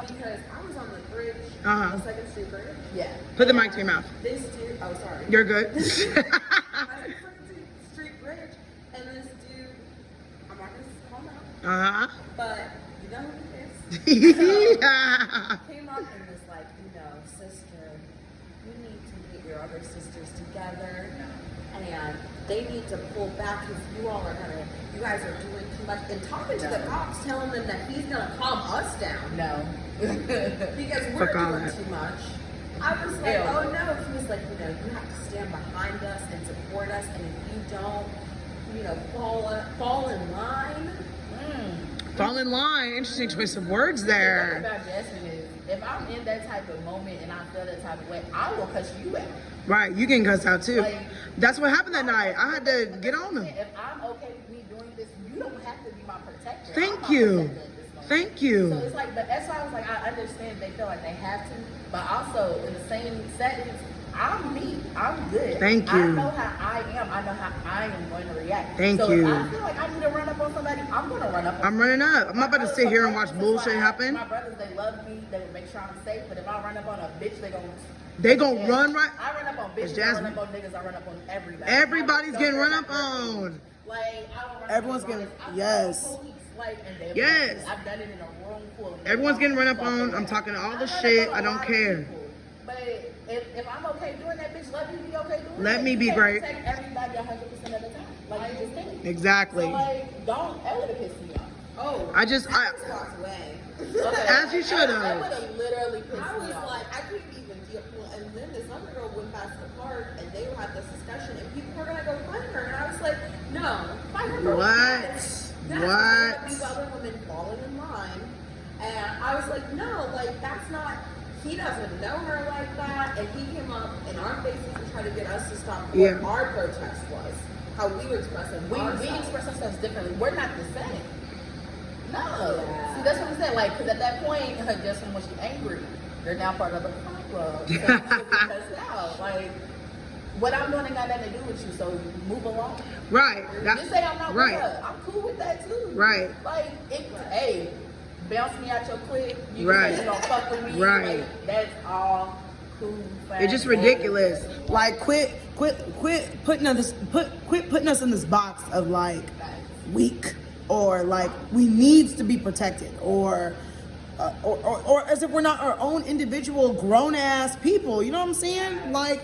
[SPEAKER 3] Because I was on the bridge, the 2nd Street Bridge. Yeah.
[SPEAKER 2] Put the mic to your mouth.
[SPEAKER 3] This dude, oh sorry.
[SPEAKER 2] You're good.
[SPEAKER 3] I was on the 2nd Street Bridge, and this dude, I'm not gonna call him out. But you know who he is? Came up and was like, you know, sister, you need to get your other sisters together, and they need to pull back because you guys are doing too much. And talking to the cops, telling them that he's gonna calm us down. No. Because we're doing too much. I was like, oh no. He was like, you know, you have to stand behind us and support us, and if you don't, you know, fall in line.
[SPEAKER 2] Fall in line. Interesting choice of words there.
[SPEAKER 3] The thing about Jasmine is, if I'm in that type of moment and I feel that type of way, I will cuss you out.
[SPEAKER 2] Right, you can cuss out too.
[SPEAKER 3] Like,
[SPEAKER 2] that's what happened that night. I had to get on him.
[SPEAKER 3] If I'm okay with me doing this, you don't have to be my protector.
[SPEAKER 2] Thank you. Thank you.
[SPEAKER 3] So it's like, but that's why I was like, I understand they feel like they have to, but also in the same settings, I'm me. I'm good.
[SPEAKER 2] Thank you.
[SPEAKER 3] I know how I am. I know how I am going to react.
[SPEAKER 2] Thank
[SPEAKER 3] so
[SPEAKER 2] you.
[SPEAKER 3] If I feel like I need to run up on somebody, I'm going to run up on
[SPEAKER 2] I'm running up. I'm not about to sit here and watch bullshit happen.
[SPEAKER 3] My brothers, they love me. They would make sure I'm safe. But if I run up on a bitch,
[SPEAKER 2] they gonna run right.
[SPEAKER 3] I run up on bitches. I run up on niggas. I run up on everybody.
[SPEAKER 2] Everybody's getting run up on.
[SPEAKER 3] Like, I don't run
[SPEAKER 2] everyone's
[SPEAKER 3] up
[SPEAKER 2] getting,
[SPEAKER 3] on
[SPEAKER 2] yes.
[SPEAKER 3] Yes. I've done it in a room full.
[SPEAKER 2] Everyone's getting run up on. I'm talking all the shit. I don't care.
[SPEAKER 3] But if I'm okay doing that, bitch, let me be okay doing it.
[SPEAKER 2] Let me be great.
[SPEAKER 3] Protect everybody 100% of the time. like you just said.
[SPEAKER 6] Exactly.
[SPEAKER 3] So, like, don't, that would have pissed me off.
[SPEAKER 5] Oh,
[SPEAKER 6] I just
[SPEAKER 5] walked away.
[SPEAKER 3] Okay.
[SPEAKER 6] as you should
[SPEAKER 3] That would
[SPEAKER 6] have.
[SPEAKER 3] have literally pissed
[SPEAKER 5] I
[SPEAKER 3] me
[SPEAKER 5] was
[SPEAKER 3] off.
[SPEAKER 5] like, I couldn't even deal. Well, and then this other girl went past the park, and they had this discussion, and people were gonna go find her, and I was like, no, find her for
[SPEAKER 6] What? What?
[SPEAKER 5] These other women falling in line, and I was like, no, like that's not. He doesn't know her like that, and he came up in our faces and tried to get us to stop what
[SPEAKER 6] Yeah.
[SPEAKER 5] our protest was, how we were expressing
[SPEAKER 3] We
[SPEAKER 5] ourselves.
[SPEAKER 3] express ourselves differently. We're not the same. No.
[SPEAKER 5] Yeah.
[SPEAKER 3] See, that's what I'm saying. Like, because at that point, just from when she's angry, you're now part of the problem. So because now, like, what I'm doing ain't got nothing to do with you. So move along.
[SPEAKER 6] Right.
[SPEAKER 3] Just say I'm not
[SPEAKER 6] right.
[SPEAKER 3] with her. I'm cool with that too.
[SPEAKER 6] Right.
[SPEAKER 3] Like, hey, bounce me out your clique. You
[SPEAKER 6] Right.
[SPEAKER 3] You don't fuck with me.
[SPEAKER 6] Right.
[SPEAKER 3] Like, that's all cool. Fine,
[SPEAKER 6] It's just ridiculous.
[SPEAKER 2] Like, quit putting us in this box of like weak, or like we needs to be protected, or as if we're not our own individual grown ass people. You know what I'm saying? Like,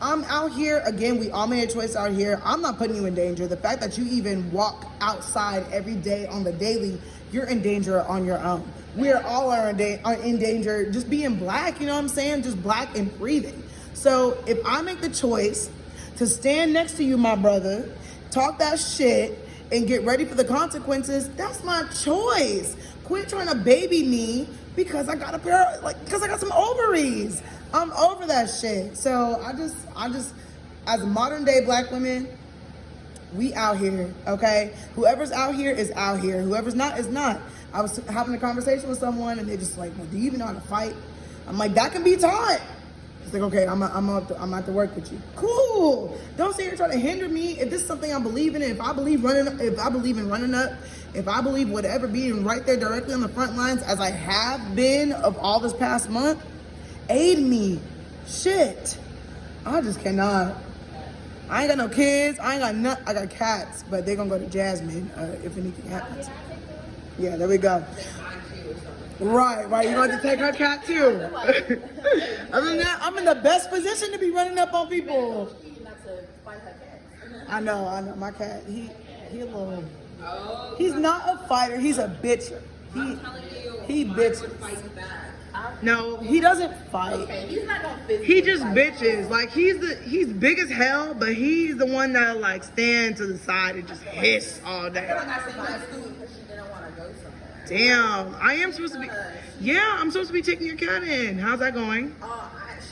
[SPEAKER 2] I'm out here again. We all made a choice out here. I'm not putting you in danger. The fact that you even walk outside every day on the daily, you're in danger on your own. We are all are in danger just being black. You know what I'm saying? Just black and breathing. So if I make the choice to stand next to you, my brother, talk that shit, and get ready for the consequences, that's my choice. Quit trying to baby me because I got because I got some ovaries. I'm over that shit. So I just, as modern day black women, we out here, okay? Whoever's out here is out here. Whoever's not is not. I was having a conversation with someone, and they're just like, well, do you even know how to fight? I'm like, that can be taught. It's like, okay, I'm out to work with you. Cool. Don't say you're trying to hinder me. If this is something I believe in, if I believe in running up, if I believe whatever, being right there directly on the front lines as I have been of all this past month, aid me. Shit. I just cannot. I ain't got no kids. I got cats, but they're gonna go to Jasmine if anything happens. Yeah, there we go. Right. You're going to take her cat too. Other than that, I'm in the best position to be running up on people. I know. My cat, he a little. He's not a fighter. He's a bitcher. He bitches. No, he doesn't fight.
[SPEAKER 3] Okay, he's not gonna physically
[SPEAKER 6] He just
[SPEAKER 3] fight.
[SPEAKER 6] bitches. Like he's big as hell, but he's the one that like stand to the side and just hiss all day. Damn, I am supposed to be. Yeah, I'm supposed to be taking your cat in. How's that going?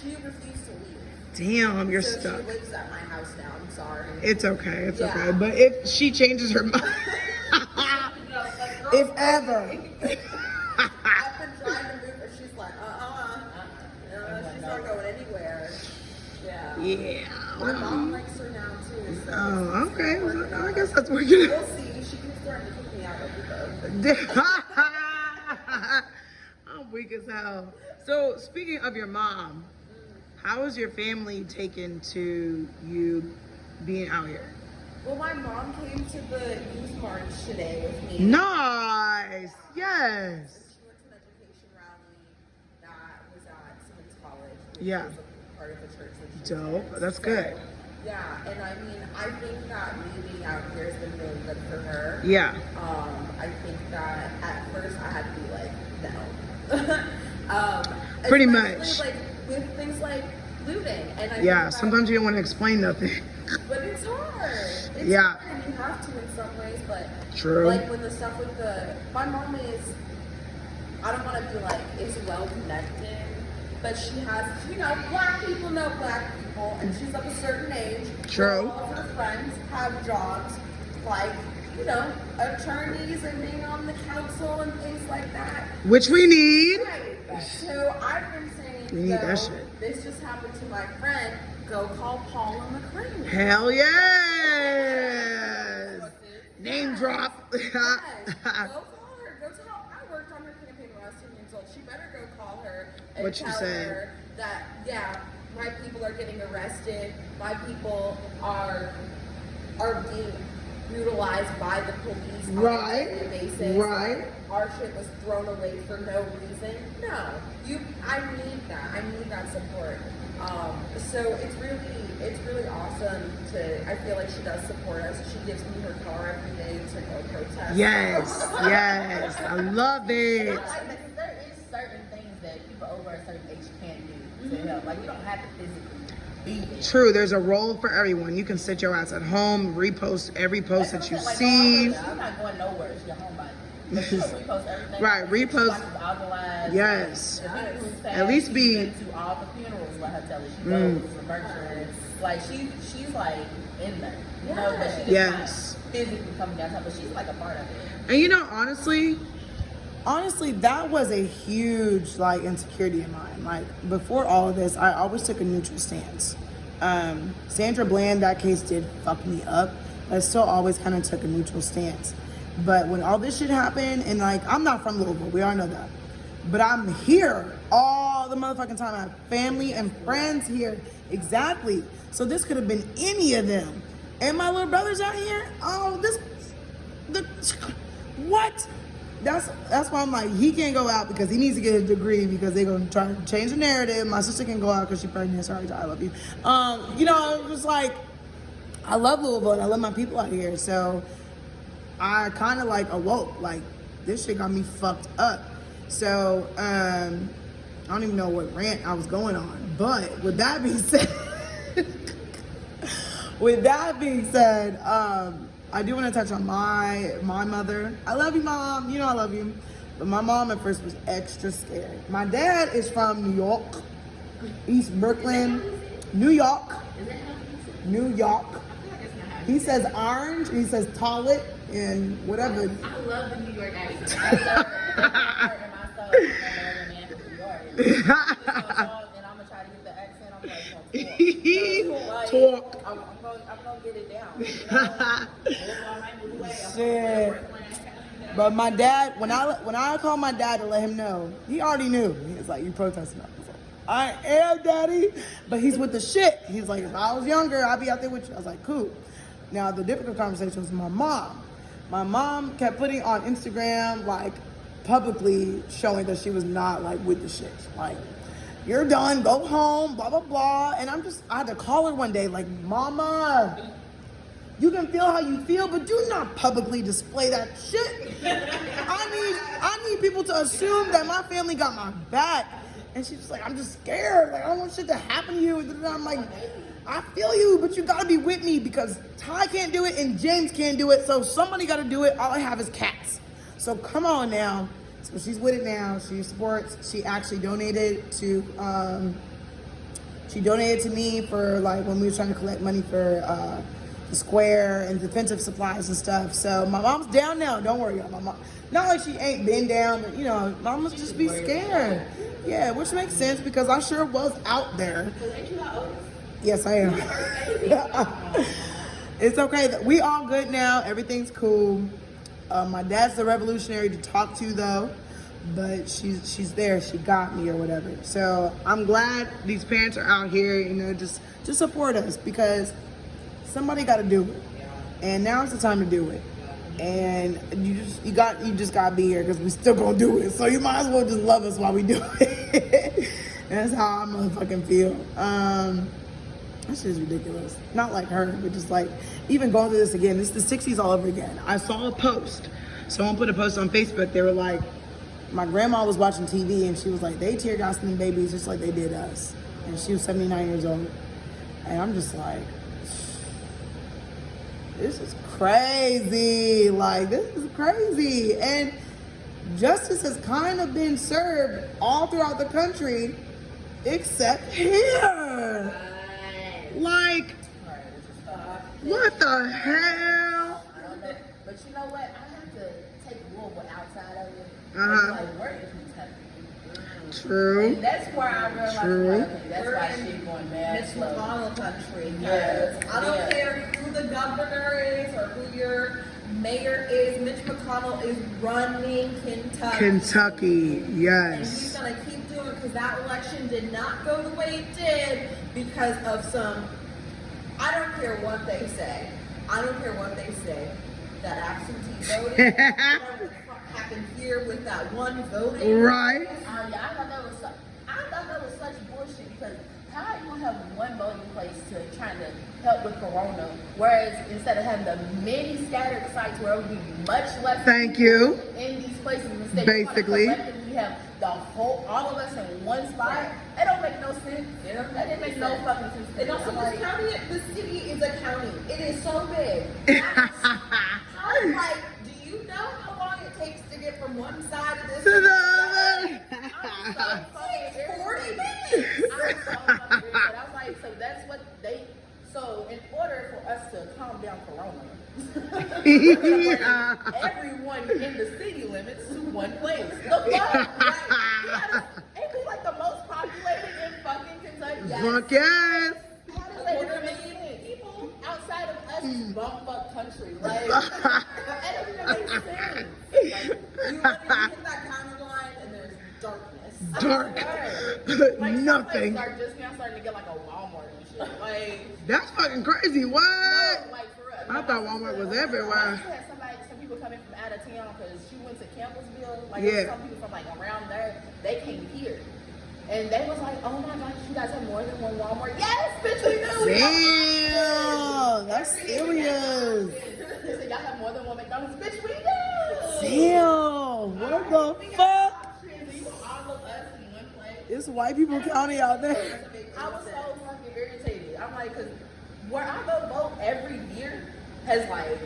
[SPEAKER 5] She refused to leave.
[SPEAKER 6] Damn, you're
[SPEAKER 5] So
[SPEAKER 6] stuck.
[SPEAKER 5] she lives at my house now. I'm sorry.
[SPEAKER 6] It's okay. It's
[SPEAKER 5] Yeah.
[SPEAKER 6] okay. But if she changes her mind,
[SPEAKER 2] If ever.
[SPEAKER 5] I've been trying to move her. She's like, she's not going anywhere. Yeah.
[SPEAKER 6] yeah.
[SPEAKER 5] My mom likes her now too. So
[SPEAKER 6] Oh, okay.
[SPEAKER 5] it's working
[SPEAKER 6] Well, I
[SPEAKER 5] out.
[SPEAKER 6] guess that's working.
[SPEAKER 5] We'll see. She keeps threatening to kick me out of the boat.
[SPEAKER 6] I'm weak as hell. So, speaking of your mom, how is your family taken to you being out here?
[SPEAKER 5] Well, my mom came to the youth march today with me.
[SPEAKER 6] Nice. Yes.
[SPEAKER 5] She went to an education rally that was at Simmons College, which
[SPEAKER 6] Yeah.
[SPEAKER 5] is a part of the church that she
[SPEAKER 6] Dope.
[SPEAKER 5] attends.
[SPEAKER 6] That's good.
[SPEAKER 5] Yeah, and I mean, I think that me being out here has been really good for her.
[SPEAKER 6] Yeah.
[SPEAKER 5] I think that at first I had to be like, no.
[SPEAKER 6] Pretty
[SPEAKER 5] Especially,
[SPEAKER 6] much.
[SPEAKER 5] Like with things like looting, and I
[SPEAKER 6] Yeah.
[SPEAKER 5] think that,
[SPEAKER 6] Sometimes you don't want to explain nothing.
[SPEAKER 5] but it's hard. It's
[SPEAKER 6] Yeah.
[SPEAKER 5] hard, and you have to in some ways, but
[SPEAKER 6] True.
[SPEAKER 5] like when the stuff with my mom is, I don't want to be like, is well connected, but she has, black people know black people, and she's of a certain age.
[SPEAKER 6] True.
[SPEAKER 5] All of her friends have jobs like, attorneys and being on the council and things like that.
[SPEAKER 6] Which we need.
[SPEAKER 5] Right. So I've been saying,
[SPEAKER 6] We need that shit.
[SPEAKER 5] this just happened to my friend, go call Paula McCrane.
[SPEAKER 6] Hell yes. Name drop.
[SPEAKER 5] Yes, go call her. Go tell. I worked on her campaign when I was 10 years old. She better go call her and
[SPEAKER 6] What you
[SPEAKER 5] tell
[SPEAKER 6] saying?
[SPEAKER 5] her that my people are getting arrested. My people are being brutalized by the police on
[SPEAKER 6] Right.
[SPEAKER 5] a daily basis.
[SPEAKER 6] Right.
[SPEAKER 5] Our shit was thrown away for no reason. No, I need that. I need that support. So it's really awesome I feel like she does support us. She gives me her car every day to go protest.
[SPEAKER 6] Yes, yes, I love it.
[SPEAKER 3] Like, there is certain things that people over a certain age can't do to help. Like, you don't have to physically be there.
[SPEAKER 6] True, there's a role for everyone. You can sit your ass at home, repost every post that you see.
[SPEAKER 3] I'm not going nowhere. It's your homebody. But you repost everything.
[SPEAKER 6] Right, repost.
[SPEAKER 3] Alkalized.
[SPEAKER 6] Yes.
[SPEAKER 3] At
[SPEAKER 6] least be-
[SPEAKER 3] to all the funerals. Let her tell it. She goes to the virtual. Like she's like in there. You know, but she just not physically coming downtown. But she's like a part of it.
[SPEAKER 6] And you know, honestly, that was a huge like insecurity of mine. Like before all of this, I always took a neutral stance. Sandra Bland, that case did fuck me up. But I still always kind of took a neutral stance. But when all this shit happened, and like, I'm not from Louisville, we all know that. But I'm here all the motherfucking time. I have family and friends here. Exactly. So this could have been any of them. And my little brother's out here. Oh, what? That's why I'm like, he can't go out because he needs to get a degree because they're gonna try to change the narrative. My sister can go out because she's pregnant. Sorry, I love you. You know, it was like, I love Louisville and I love my people out here. So I kind of like awoke, like this shit got me fucked up. So I don't even know what rant I was going on, but with that being said, I do want to touch on my mother. I love you, Mom. You know I love you. But my mom at first was extra scared. My dad is from New York, East Brooklyn, New York. He says orange, and he says toilet, and whatever.
[SPEAKER 3] I love the New York accent. I love it. And I'm gonna try to get the accent. I'm like,
[SPEAKER 6] talk.
[SPEAKER 3] I'm gonna get it down.
[SPEAKER 6] Shit. But my dad, when I called my dad to let him know, he already knew. He was like, "You protesting?" I was like, "I am, Daddy." But he's with the shit. He's like, "If I was younger, I'd be out there with you." I was like, "Cool." Now the difficult conversation was my mom. My mom kept putting on Instagram, like, publicly showing that she was not, like, with the shit. Like, you're done, go home, blah, blah, blah. And I had to call her one day, like, Mama, you can feel how you feel, but do not publicly display that shit. I need people to assume that my family got my back. And she's just like, I'm just scared. Like, I don't want shit to happen to you. And I'm like, I feel you, but you gotta be with me because Ty can't do it and James can't do it. So somebody gotta do it. All I have is cats. So come on now. So she's with it now. She supports. She actually donated to me for like when we were trying to collect money for the square and defensive supplies and stuff. So my mom's down now. Don't worry, y'all. My mom, not like she ain't been down, but you know, mom must just be scared. Yeah, which makes sense because I sure was out there. Yes, I am. It's okay. We all good now. Everything's cool. My dad's the revolutionary to talk to though, but she's there. She got me or whatever. So I'm glad these parents are out here, you know, just to support us because somebody got to do it, and now's the time to do it. And you just gotta be here because we still gonna do it. So you might as well just love us while we do it. That's how I motherfucking feel. That shit is ridiculous. Not like her, but just like even going through this again. This is the 60s all over again. I saw a post. Someone put a post on Facebook. They were like, my grandma was watching TV and she was like, they tear gassing them babies just like they did us. And she was 79 years old. And I'm just like, this is crazy. Like, this is crazy. And justice has kind of been served all throughout the country, except here. Like, what the hell?
[SPEAKER 3] I don't know. But you know what? I have to take Louisville outside of it.
[SPEAKER 6] Uh-huh.
[SPEAKER 3] It's like, we're in Kentucky.
[SPEAKER 6] True.
[SPEAKER 3] And that's where I realized, okay, that's why shit going bad.
[SPEAKER 4] Mitch McConnell country.
[SPEAKER 3] Yes.
[SPEAKER 4] I don't care who the governor is or who your mayor is. Mitch McConnell is running Kentucky.
[SPEAKER 6] Kentucky,
[SPEAKER 4] And
[SPEAKER 6] yes.
[SPEAKER 4] he's gonna keep doing it because that election did not go the way it did because of some. I don't care what they say. That absentee voting. What the fuck happened here with that one voting?
[SPEAKER 6] Right.
[SPEAKER 3] Oh yeah, I thought that was such bullshit because how you gonna have one voting place to trying to help with Corona, whereas instead of having the many scattered sites where it would be much less
[SPEAKER 6] Thank
[SPEAKER 3] people
[SPEAKER 6] you.
[SPEAKER 3] in these places, instead
[SPEAKER 6] Basically.
[SPEAKER 3] you want to collectively have the whole, all of us in one spot. It don't make no sense. That didn't make no fucking sense.
[SPEAKER 4] And also,
[SPEAKER 3] I'm like,
[SPEAKER 4] this county, the city is a county. It is so big. I'm like, do you know how long it takes to get from one side of this
[SPEAKER 6] To
[SPEAKER 4] to
[SPEAKER 6] the
[SPEAKER 4] I'm so
[SPEAKER 6] other.
[SPEAKER 4] fucking 40 minutes.
[SPEAKER 3] I'm so fucking irritated. I was like, so that's what they. So in order for us to calm down Corona, we're gonna bring everyone in the city limits to one place. The fuck, right? Ain't we like the most populated in fucking Kentucky?
[SPEAKER 6] Fuck yes.
[SPEAKER 3] How does that even make sense? People outside of us is bumfuck country. Like, that doesn't even make sense.
[SPEAKER 4] You hit that county line and there's darkness.
[SPEAKER 6] Dark.
[SPEAKER 3] Like,
[SPEAKER 6] Nothing.
[SPEAKER 3] Start just now starting to get like a Walmart and shit. Like,
[SPEAKER 6] That's fucking crazy. What?
[SPEAKER 3] like for real.
[SPEAKER 6] I thought Walmart was everywhere.
[SPEAKER 3] I had some people coming from out of town because she went to Campbellsville. Like,
[SPEAKER 6] Yeah.
[SPEAKER 3] some people from like around there, they came here. And they was like, oh my gosh, you guys have more than one Walmart. Yes, bitch, we do.
[SPEAKER 6] Damn, that's serious.
[SPEAKER 3] They said, y'all have more than one McDonald's. Bitch, we do.
[SPEAKER 6] Damn, what the fuck?
[SPEAKER 3] All of us in one place.
[SPEAKER 6] It's white people county out there.
[SPEAKER 3] I was so fucking irritated. I'm like, because where I go vote every year has like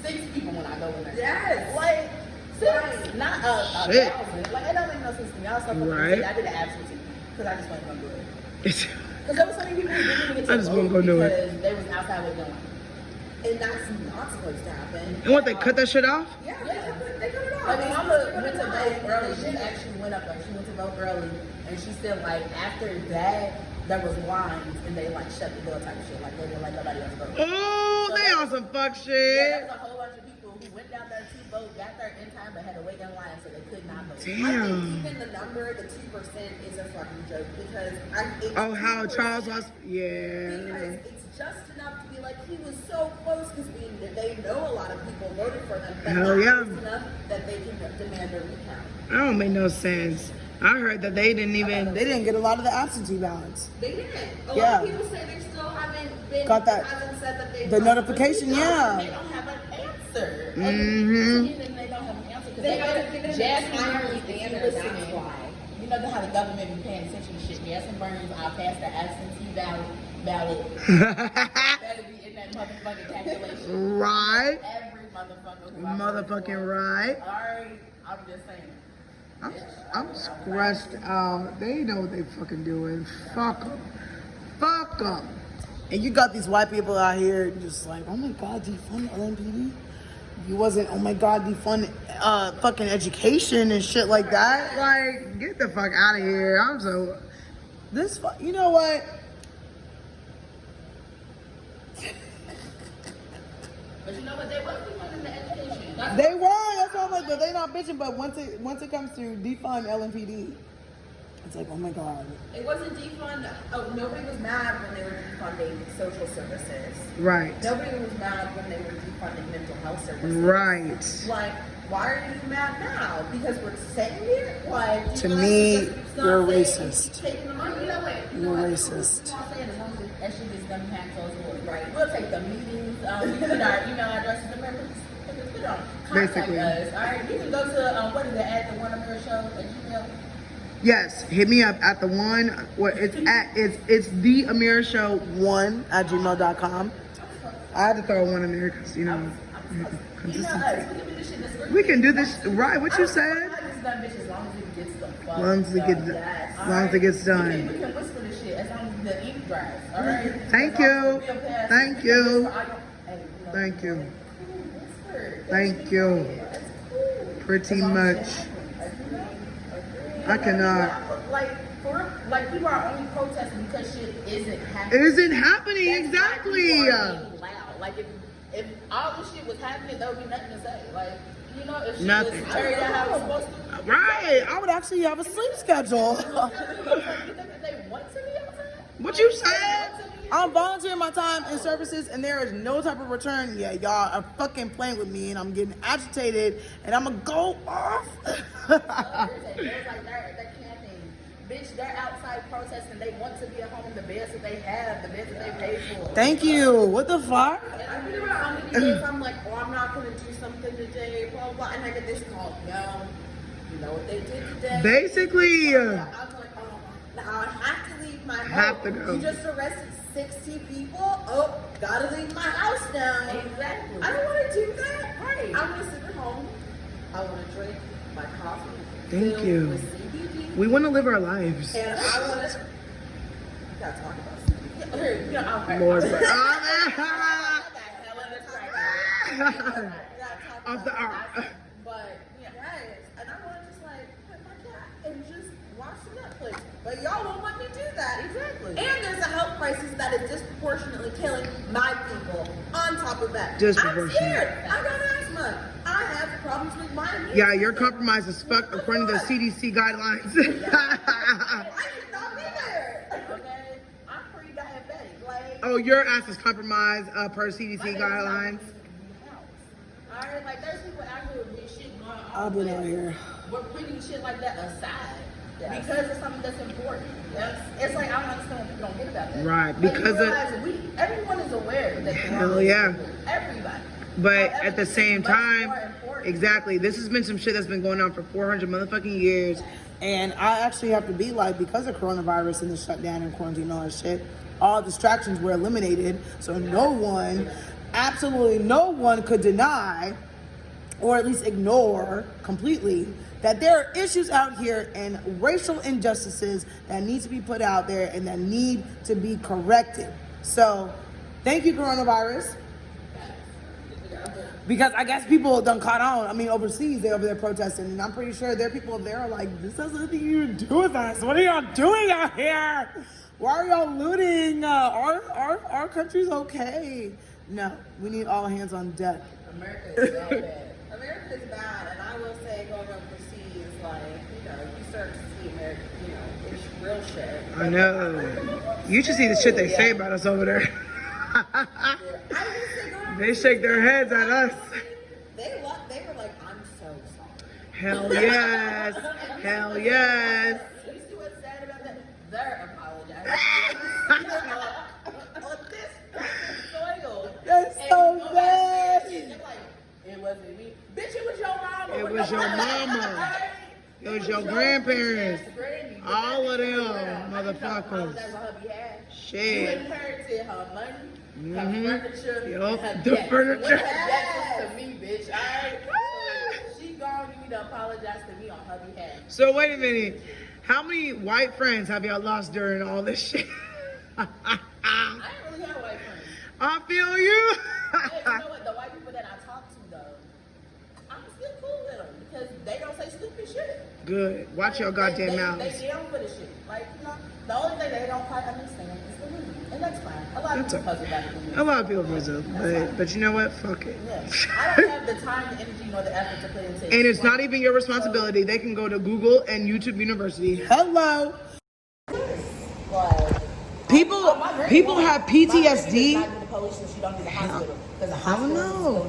[SPEAKER 3] 6 people when I go in there.
[SPEAKER 4] Yes.
[SPEAKER 3] Like, 6, not a
[SPEAKER 6] Shit.
[SPEAKER 3] 1,000. Like, it don't make no sense to me. I was so fucking
[SPEAKER 6] Right.
[SPEAKER 3] irritated. I did an absentee because I just wasn't going to do it. Because there was so many people who didn't even get to
[SPEAKER 6] I just
[SPEAKER 3] vote
[SPEAKER 6] wasn't gonna do it.
[SPEAKER 3] because they was outside with them.
[SPEAKER 4] And that's not supposed to happen.
[SPEAKER 6] And what, they cut that shit off?
[SPEAKER 4] Yeah, they cut it off.
[SPEAKER 3] My mama went to vote early. She actually went up there. She went to vote early, and she said like after that there was lines, and they like shut the door type of shit. Like they didn't let nobody else vote.
[SPEAKER 6] Oh, they on some fuck
[SPEAKER 3] Yeah,
[SPEAKER 6] shit.
[SPEAKER 3] there was a whole bunch of people who went down there to vote, got there in time, but had to wait in line, so they could not vote.
[SPEAKER 4] I think
[SPEAKER 6] Damn.
[SPEAKER 4] even the number, the 2%, is a fucking joke because it's
[SPEAKER 6] Oh, how
[SPEAKER 4] 2%.
[SPEAKER 6] Charles was?
[SPEAKER 4] Because
[SPEAKER 6] Yeah.
[SPEAKER 4] it's just enough to be like he was so close because they know a lot of people voted for them, but
[SPEAKER 6] Hell
[SPEAKER 4] not
[SPEAKER 6] yeah.
[SPEAKER 4] close enough that they can demand a recount.
[SPEAKER 6] That don't make no sense. I heard that they didn't get a lot of the absentee ballots.
[SPEAKER 4] They didn't. A
[SPEAKER 6] Yeah.
[SPEAKER 4] lot of people say they still haven't been
[SPEAKER 6] Got that-
[SPEAKER 4] hasn't said that they
[SPEAKER 6] the notification, yeah.
[SPEAKER 3] They don't have an answer.
[SPEAKER 6] Mhm.
[SPEAKER 3] And they don't have an answer because
[SPEAKER 4] They haven't given them
[SPEAKER 3] Jasmine
[SPEAKER 4] a timely
[SPEAKER 3] Burns, if you
[SPEAKER 4] answer,
[SPEAKER 3] listening,
[SPEAKER 4] that's why.
[SPEAKER 3] you know how the government be paying attention to shit. Jasmine Burns, I passed the absentee ballot. Better be in that motherfucking calculation.
[SPEAKER 6] Right.
[SPEAKER 3] Every motherfucker who I
[SPEAKER 6] Motherfucking
[SPEAKER 3] voted for.
[SPEAKER 6] right.
[SPEAKER 3] Alright, I'm just saying.
[SPEAKER 6] I'm stressed out. They know what they fucking doing. Fuck them. Fuck them. And you got these white people out here just like, oh my God, defund LMPD? You wasn't, oh my God, defund fucking education and shit like that. Like, get the fuck out of here. I'm so, you know what?
[SPEAKER 3] But you know what? They wasn't funding the education.
[SPEAKER 6] They were, that's why I'm like, but they not bitching, but once it comes to defund LMPD, it's like, oh my God.
[SPEAKER 4] It wasn't defund. Oh, nobody was mad when they were defunding social services.
[SPEAKER 6] Right.
[SPEAKER 4] Nobody was mad when they were defunding mental health services.
[SPEAKER 6] Right.
[SPEAKER 4] Like, why are you mad now? Because we're sitting here? Like,
[SPEAKER 6] To
[SPEAKER 4] you want
[SPEAKER 6] me,
[SPEAKER 4] us to just stop
[SPEAKER 6] you're
[SPEAKER 4] saying
[SPEAKER 6] racist.
[SPEAKER 4] keep taking the money? You know what?
[SPEAKER 6] You're racist.
[SPEAKER 3] As long as that shit gets done behind closed doors, right? We'll take the meetings, we put our email addresses, remember? Put it on. Contact
[SPEAKER 6] Basically.
[SPEAKER 3] us, alright? You can go to, what is it, at the One America Show at Gmail?
[SPEAKER 6] Yes, hit me up at the one. What it's at? It's the Amira Show 1@gmail.com. I had to throw one in there because
[SPEAKER 3] Email us, we can do this shit this
[SPEAKER 6] we can do this right. What you said?
[SPEAKER 3] It's done, bitch, as long as it gets the fuck
[SPEAKER 6] As long as it
[SPEAKER 3] done.
[SPEAKER 6] gets,
[SPEAKER 3] Yes.
[SPEAKER 6] as long as it gets
[SPEAKER 3] We
[SPEAKER 6] done.
[SPEAKER 3] can whisper this shit as long as the ink dries, alright?
[SPEAKER 6] Thank
[SPEAKER 3] As long as
[SPEAKER 6] you.
[SPEAKER 3] the bill passes,
[SPEAKER 6] Thank
[SPEAKER 3] we can
[SPEAKER 6] you.
[SPEAKER 3] whisper,
[SPEAKER 6] Thank you.
[SPEAKER 3] Whisper.
[SPEAKER 6] Thank you. Pretty much. I cannot.
[SPEAKER 3] Like people are only protesting because shit isn't
[SPEAKER 6] It
[SPEAKER 3] happening.
[SPEAKER 6] isn't happening
[SPEAKER 3] That's
[SPEAKER 6] exactly.
[SPEAKER 3] why people are being loud. Like if all this shit was happening, there would be nothing to say. Like you know, if shit
[SPEAKER 6] Nothing.
[SPEAKER 3] was carried out how it was supposed to.
[SPEAKER 6] Right. I would actually have a sleep schedule.
[SPEAKER 3] You think that they want to be outside?
[SPEAKER 6] What you said? I'm volunteering my time and services, and there is no type of return. Yeah, y'all are fucking playing with me, and I'm getting agitated, and I'm gonna go off.
[SPEAKER 3] It was like they're camping
[SPEAKER 4] bitch, they're outside protesting. They want to be at home in the beds that they have, the beds that they pay for.
[SPEAKER 6] Thank you. What the fuck?
[SPEAKER 4] And I've been around how many days I'm like, oh, I'm not going to do something today, blah, blah, and I get this call. No, you know what they did today?
[SPEAKER 6] Basically.
[SPEAKER 4] I'm like, oh, now I have to leave my
[SPEAKER 6] Have to
[SPEAKER 4] home.
[SPEAKER 6] go.
[SPEAKER 4] You just arrested 60 people? Oh, gotta leave my house now.
[SPEAKER 3] Exactly.
[SPEAKER 4] I don't want to do that.
[SPEAKER 3] Right.
[SPEAKER 4] I want to sit at home. I want to drink my coffee.
[SPEAKER 6] Thank
[SPEAKER 4] filled
[SPEAKER 6] you.
[SPEAKER 4] with CBD.
[SPEAKER 6] We want to live our lives.
[SPEAKER 4] And I want to. Gotta talk about CBD. You know, I'm
[SPEAKER 6] Lord.
[SPEAKER 4] I got hella distracted.
[SPEAKER 6] Off the arm.
[SPEAKER 4] But yeah, guys, and I want to just like put my cat and just watch Netflix. But y'all won't let me do that.
[SPEAKER 3] Exactly.
[SPEAKER 4] And there's a health crisis that is disproportionately killing my people. On top of that,
[SPEAKER 6] Disproportionate.
[SPEAKER 4] I'm scared. I got asthma. I have problems with my immune
[SPEAKER 6] Yeah, you're
[SPEAKER 4] system.
[SPEAKER 6] compromised as fuck according to the CDC guidelines.
[SPEAKER 4] I should not be there. Okay, I'm pre-diabetic. Like,
[SPEAKER 6] Oh, your ass is compromised per CDC guidelines.
[SPEAKER 4] alright, like there's people out here with big shit going on.
[SPEAKER 6] I've been out here.
[SPEAKER 4] We're putting shit like that aside because it's something that's important. It's like I don't understand what people don't get about that.
[SPEAKER 6] Right,
[SPEAKER 4] But
[SPEAKER 6] because
[SPEAKER 4] you realize everyone is aware that
[SPEAKER 6] Hell yeah.
[SPEAKER 4] Everybody.
[SPEAKER 6] But
[SPEAKER 4] However,
[SPEAKER 6] at the
[SPEAKER 4] this is
[SPEAKER 6] same
[SPEAKER 4] much
[SPEAKER 6] time,
[SPEAKER 4] more important.
[SPEAKER 6] exactly, this has been some shit that's been going on for 400 motherfucking years. And I actually have to be like, because of coronavirus and the shutdown and quarantine and all that shit, all distractions were eliminated. So no one, absolutely no one could deny, or at least ignore completely, that there are issues out here and racial injustices that need to be put out there and that need to be corrected. So thank you, coronavirus. Because I guess people done caught on. I mean, overseas, they're over there protesting, and I'm pretty sure there are people there are like, this has nothing to do with us. What are y'all doing out here? Why are y'all looting? Our country's okay. No, we need all hands on deck.
[SPEAKER 4] America is bad, bad. America is bad, and I will say going overseas, like, you know, you start to see America, you know, it's real shit.
[SPEAKER 6] I know. You should see the shit they say about us over there. They shake their heads at us.
[SPEAKER 4] They were like, I'm so sorry.
[SPEAKER 6] Hell yes. Hell yes.
[SPEAKER 4] You see what's sad about that? They're apologizing. On this soil.
[SPEAKER 6] That's
[SPEAKER 4] And
[SPEAKER 6] so
[SPEAKER 4] you go back
[SPEAKER 6] bad.
[SPEAKER 4] there and they're like, it wasn't me. Bitch, it was your mama.
[SPEAKER 6] It was your mama. It was your grandparents. All of them motherfuckers. Shit.
[SPEAKER 4] You inherited her money,
[SPEAKER 6] Mhm.
[SPEAKER 4] her furniture,
[SPEAKER 6] Yup,
[SPEAKER 4] her
[SPEAKER 6] the
[SPEAKER 4] debt.
[SPEAKER 6] furniture.
[SPEAKER 4] What her debt was to me, bitch. Alright? So she gone, you need to apologize to me on her behalf.
[SPEAKER 6] So wait a minute. How many white friends have y'all lost during all this shit?
[SPEAKER 4] I ain't really have white friends.
[SPEAKER 6] I feel you.
[SPEAKER 4] Hey, you know what? The white people that I talk to, though, I'm still cool with them because they don't say stupid shit.
[SPEAKER 6] Good. Watch your goddamn mouths.
[SPEAKER 4] They down for the shit. Like, you know, the only thing they don't quite understand is the movie. And that's fine. A lot of
[SPEAKER 6] That's
[SPEAKER 4] people puzzle about the movie.
[SPEAKER 6] A lot of people puzzle, but you know what? Fuck it.
[SPEAKER 4] Yeah. I don't have the time, the energy, nor the effort to put into it.
[SPEAKER 6] And it's not even your responsibility. They can go to Google and YouTube University. Hello. People have PTSD. I don't know.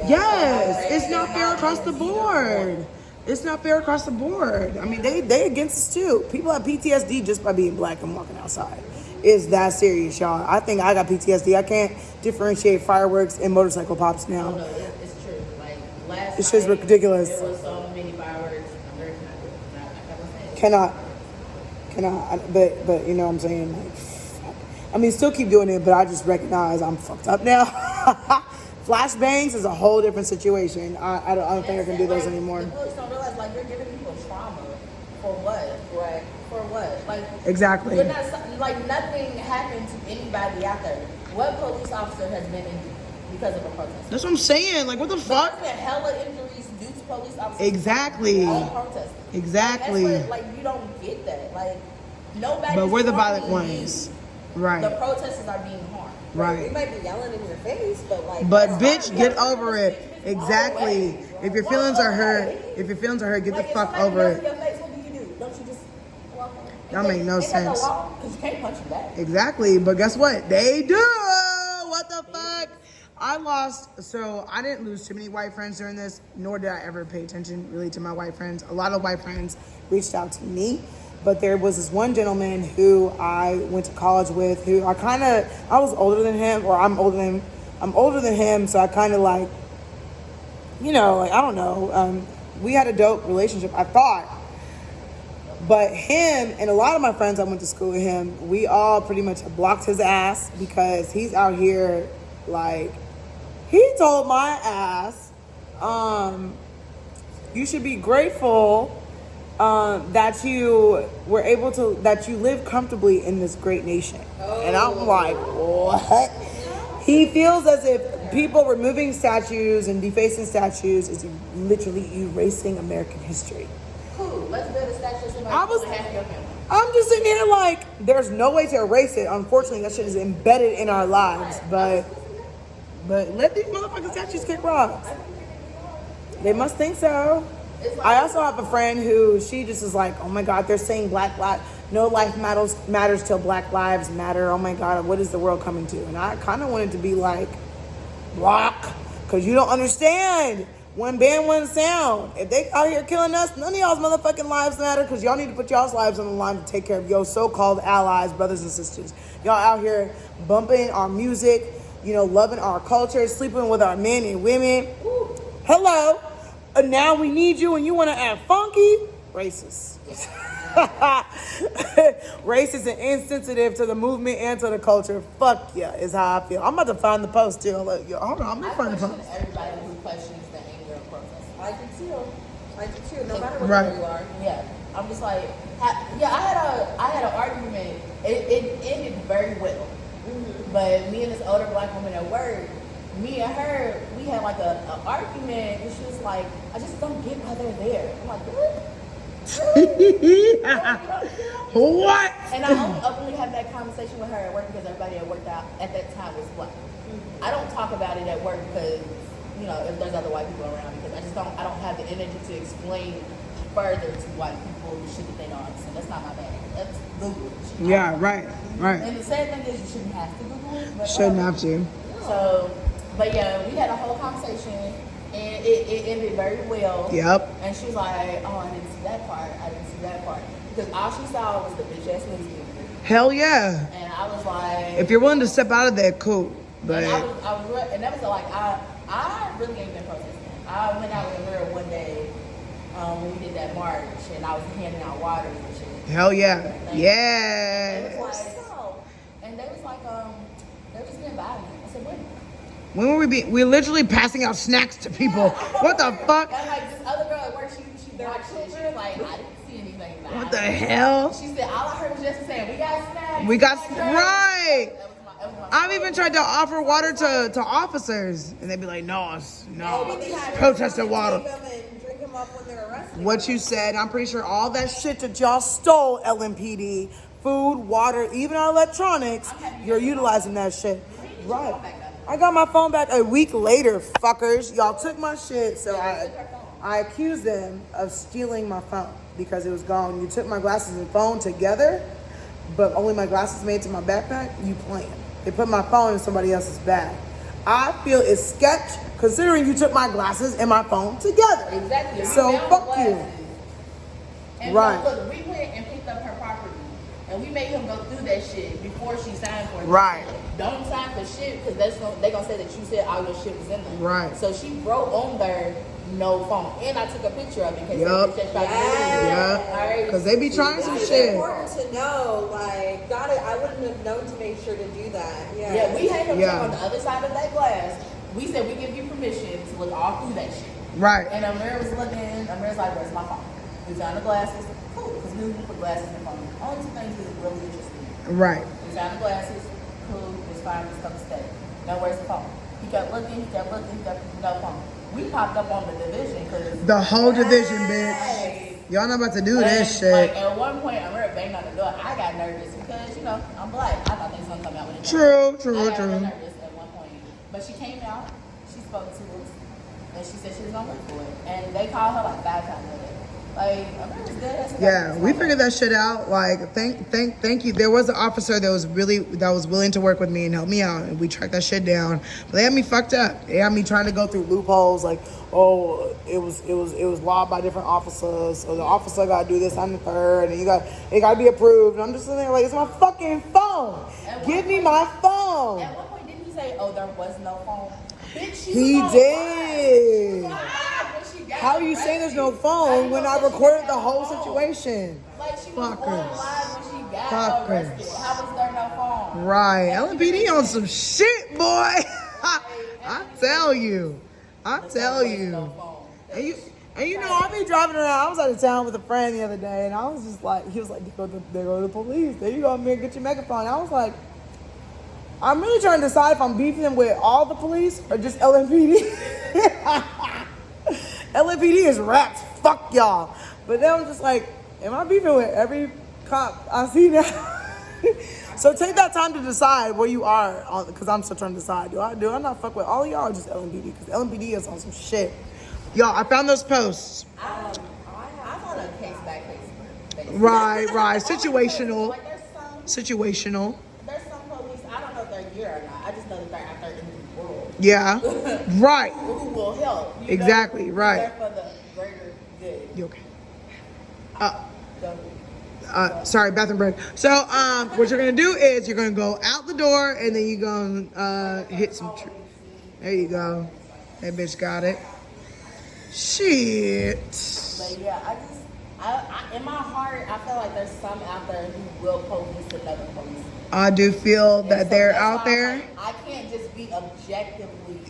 [SPEAKER 6] Yes, it's not fair across the board. It's not fair across the board. I mean, they against us too. People have PTSD just by being black and walking outside. It's that serious, y'all. I think I got PTSD. I can't differentiate fireworks and motorcycle pops now.
[SPEAKER 3] No, it's true. Like last
[SPEAKER 6] It's just
[SPEAKER 3] night,
[SPEAKER 6] ridiculous.
[SPEAKER 3] There was so many fireworks. I'm very not.
[SPEAKER 6] Cannot. But you know what I'm saying? Like, fuck. I mean, still keep doing it, but I just recognize I'm fucked up now. Flashbangs is a whole different situation. I don't think I can do those anymore.
[SPEAKER 3] The police don't realize like you're giving people trauma for what? Right. For what? Like
[SPEAKER 6] Exactly.
[SPEAKER 3] you're not like nothing happened to anybody out there. What police officer has been injured because of a protest?
[SPEAKER 6] That's what I'm saying. Like, what the fuck?
[SPEAKER 3] There's been hella injuries due to police officers.
[SPEAKER 6] Exactly.
[SPEAKER 3] All protesting.
[SPEAKER 6] Exactly.
[SPEAKER 3] Like, that's what, like you don't get that. Like nobody.
[SPEAKER 6] But we're the violent ones. Right.
[SPEAKER 3] The protesters are being harmed.
[SPEAKER 6] Right.
[SPEAKER 3] We might be yelling in your face, but like.
[SPEAKER 6] But
[SPEAKER 3] that's
[SPEAKER 6] bitch,
[SPEAKER 3] hard.
[SPEAKER 6] get over it. Exactly. If your feelings are hurt, get the
[SPEAKER 3] Like, if
[SPEAKER 6] fuck
[SPEAKER 3] somebody
[SPEAKER 6] over
[SPEAKER 3] yells in
[SPEAKER 6] it.
[SPEAKER 3] your face, what do? Don't you just walk away?
[SPEAKER 6] That make no sense.
[SPEAKER 3] Because you can't punch them back.
[SPEAKER 6] Exactly. But guess what? They do. What the fuck? I didn't lose too many white friends during this, nor did I ever pay attention really to my white friends. A lot of white friends reached out to me But there was this one gentleman who I went to college with, who I was older than him, or I'm older than him, so I kind of like, you know, like, I don't know. We had a dope relationship, I thought. But him and a lot of my friends I went to school with him, we all pretty much blocked his ass because he's out here, like, he told my ass, you should be grateful that you were able to, that you live comfortably in this great nation. And I'm like, what? He feels as if people removing statues and defacing statues is literally erasing American history.
[SPEAKER 3] Cool. Let's build a statue of somebody half of your family.
[SPEAKER 6] I'm just sitting here like, there's no way to erase it. Unfortunately, that shit is embedded in our lives. But let these motherfucking statues kick rocks. They must think so. I also have a friend who, she just is like, oh my God, they're saying no life matters till Black Lives Matter. Oh my God, what is the world coming to? And I kind of wanted to be like, rock, because you don't understand. One band, one sound. If they out here killing us, none of y'all's motherfucking lives matter, because y'all need to put y'all's lives on the line to take care of your so-called allies, brothers and sisters. Y'all out here bumping our music, you know, loving our culture, sleeping with our men and women. Hello. And now we need you and you want to act funky? Racist. Racist and insensitive to the movement and to the culture. Fuck yeah, is how I feel. I'm about to find the post too. Hold on, I'm gonna find the post.
[SPEAKER 3] Everybody who questions the anger of protest.
[SPEAKER 5] I do too. No matter what you are.
[SPEAKER 3] Yeah, I'm just like, I had an argument. It ended very well, but me and this older Black woman at work, me and her, we had like an argument, and she was like, I just don't get why they're there. I'm like, what?
[SPEAKER 6] What?
[SPEAKER 3] And I only openly had that conversation with her at work because everybody at work at that time was Black. I don't talk about it at work because, you know, if there's other white people around, because I don't have the energy to explain further to white people the shit that they don't understand. That's not my bag. That's Google.
[SPEAKER 6] Yeah, right.
[SPEAKER 3] And the sad thing is you shouldn't have to Google it. But
[SPEAKER 6] shouldn't have to.
[SPEAKER 3] So, but yeah, we had a whole conversation, and it ended very well.
[SPEAKER 6] Yep.
[SPEAKER 3] And she was like, oh, I didn't see that part. Because all she saw was the bitch ass news media.
[SPEAKER 6] Hell yeah.
[SPEAKER 3] And I was like,
[SPEAKER 6] if you're willing to step out of that, cool. But
[SPEAKER 3] and that was like, I really ain't been protesting. I went out with her one day when we did that march, and I was handing out water and shit.
[SPEAKER 6] Hell yeah.
[SPEAKER 3] Yeah. They was like, oh. And they was like, they're just being violent. I said, when
[SPEAKER 6] were we're literally passing out snacks to people. What the fuck?
[SPEAKER 3] And like this other girl at work, she watched it. She was like, I didn't see anything.
[SPEAKER 6] What the hell?
[SPEAKER 3] She said, all I heard was just saying, we got snacks.
[SPEAKER 6] We got right. I've even tried to offer water to officers, and they'd be like, no, protested water. What you said, I'm pretty sure all that shit that y'all stole, LMPD, food, water, even our electronics, you're utilizing that shit. Right. I got my phone back a week later, fuckers. Y'all took my shit, so I accused them of stealing my phone because it was gone. You took my glasses and phone together, but only my glasses made it to my backpack. You playing. They put my phone in somebody else's bag. I feel it's sketch considering you took my glasses and my phone together.
[SPEAKER 3] Exactly.
[SPEAKER 6] So fuck you.
[SPEAKER 3] And
[SPEAKER 6] right.
[SPEAKER 3] Look, we went and picked up her property, and we made him go through that shit before she signed for it.
[SPEAKER 6] Right.
[SPEAKER 3] Don't sign for shit because they're gonna say that you said all your shit was in there.
[SPEAKER 6] Right.
[SPEAKER 3] So she wrote on there no phone, and I took a picture of it because
[SPEAKER 6] because they be trying some shit.
[SPEAKER 5] It's important to know, like, I wouldn't have known to make sure to do that.
[SPEAKER 3] Yeah, we had him check on the other side of that glass. We said we give you permission to look all through that shit.
[SPEAKER 6] Right.
[SPEAKER 3] And Amir was looking. Amir's like, "Where's my phone?" We found the glasses. Cool, because we put glasses in the phone. Only two things is really interesting.
[SPEAKER 6] Right.
[SPEAKER 3] We found the glasses. Cool, it's fine. It's gonna stay. Now where's the phone? He kept looking. No phone. We popped up on the division because
[SPEAKER 6] the whole division, bitch. Y'all not about to do this shit.
[SPEAKER 3] Like, at one point, Amir banged on the door. I got nervous because I'm Black. I thought they was gonna come out with it.
[SPEAKER 6] True.
[SPEAKER 3] I got nervous at one point, but she came out. She spoke to us, and she said she was gonna wait for it. And they called her like 5 times a day. Like, America's dead.
[SPEAKER 6] Yeah, we figured that shit out. Like, thank you. There was an officer that was willing to work with me and help me out, and we tracked that shit down. But they had me fucked up. They had me trying to go through loopholes. Like, oh, it was lobbed by different officers, so the officer got to do this on the third, and it got to be approved. And I'm just sitting there like, it's my fucking phone. Give me my phone.
[SPEAKER 3] At one point, didn't he say, "Oh, there was no phone"? Bitch,
[SPEAKER 6] He did.
[SPEAKER 3] She
[SPEAKER 6] How are you saying there's no phone when I recorded the whole situation?
[SPEAKER 3] Like, she was on
[SPEAKER 6] Fuckers.
[SPEAKER 3] live when she got arrested. How was there no phone?
[SPEAKER 6] Right, LMPD on some shit, boy. I tell you. And you know, I be driving around. I was out of town with a friend the other day, and I was just like, he was like, there go the police. There you go, man, get your megaphone. I was like, I'm really trying to decide if I'm beefing with all the police or just LMPD. LMPD is rats. Fuck y'all. But then I'm just like, am I beefing with every cop I see now? So take that time to decide where you are, because I'm still trying to decide. Do I not fuck with all of y'all or just LMPD? Because LMPD is on some shit. Y'all, I found those posts.
[SPEAKER 3] I'm on a case-by-case basis.
[SPEAKER 6] Right. Situational.
[SPEAKER 3] Like,
[SPEAKER 6] Situational.
[SPEAKER 3] there's some police, I don't know if they're here or not. I just know that they're out there in the world.
[SPEAKER 6] Yeah. Right.
[SPEAKER 3] Who will help. You
[SPEAKER 6] Exactly,
[SPEAKER 3] know?
[SPEAKER 6] right.
[SPEAKER 3] They're for the greater good.
[SPEAKER 6] You okay? Sorry, bathroom break. So, what you're gonna do is you're gonna go out the door and then you're gonna hit some. There you go. That bitch got it. Shit.
[SPEAKER 3] But yeah, I in my heart, I feel like there's some out there who will police another police.
[SPEAKER 6] I do feel that
[SPEAKER 3] And so
[SPEAKER 6] they're
[SPEAKER 3] that's
[SPEAKER 6] out
[SPEAKER 3] why I'm
[SPEAKER 6] there.
[SPEAKER 3] like, I can't just be objectively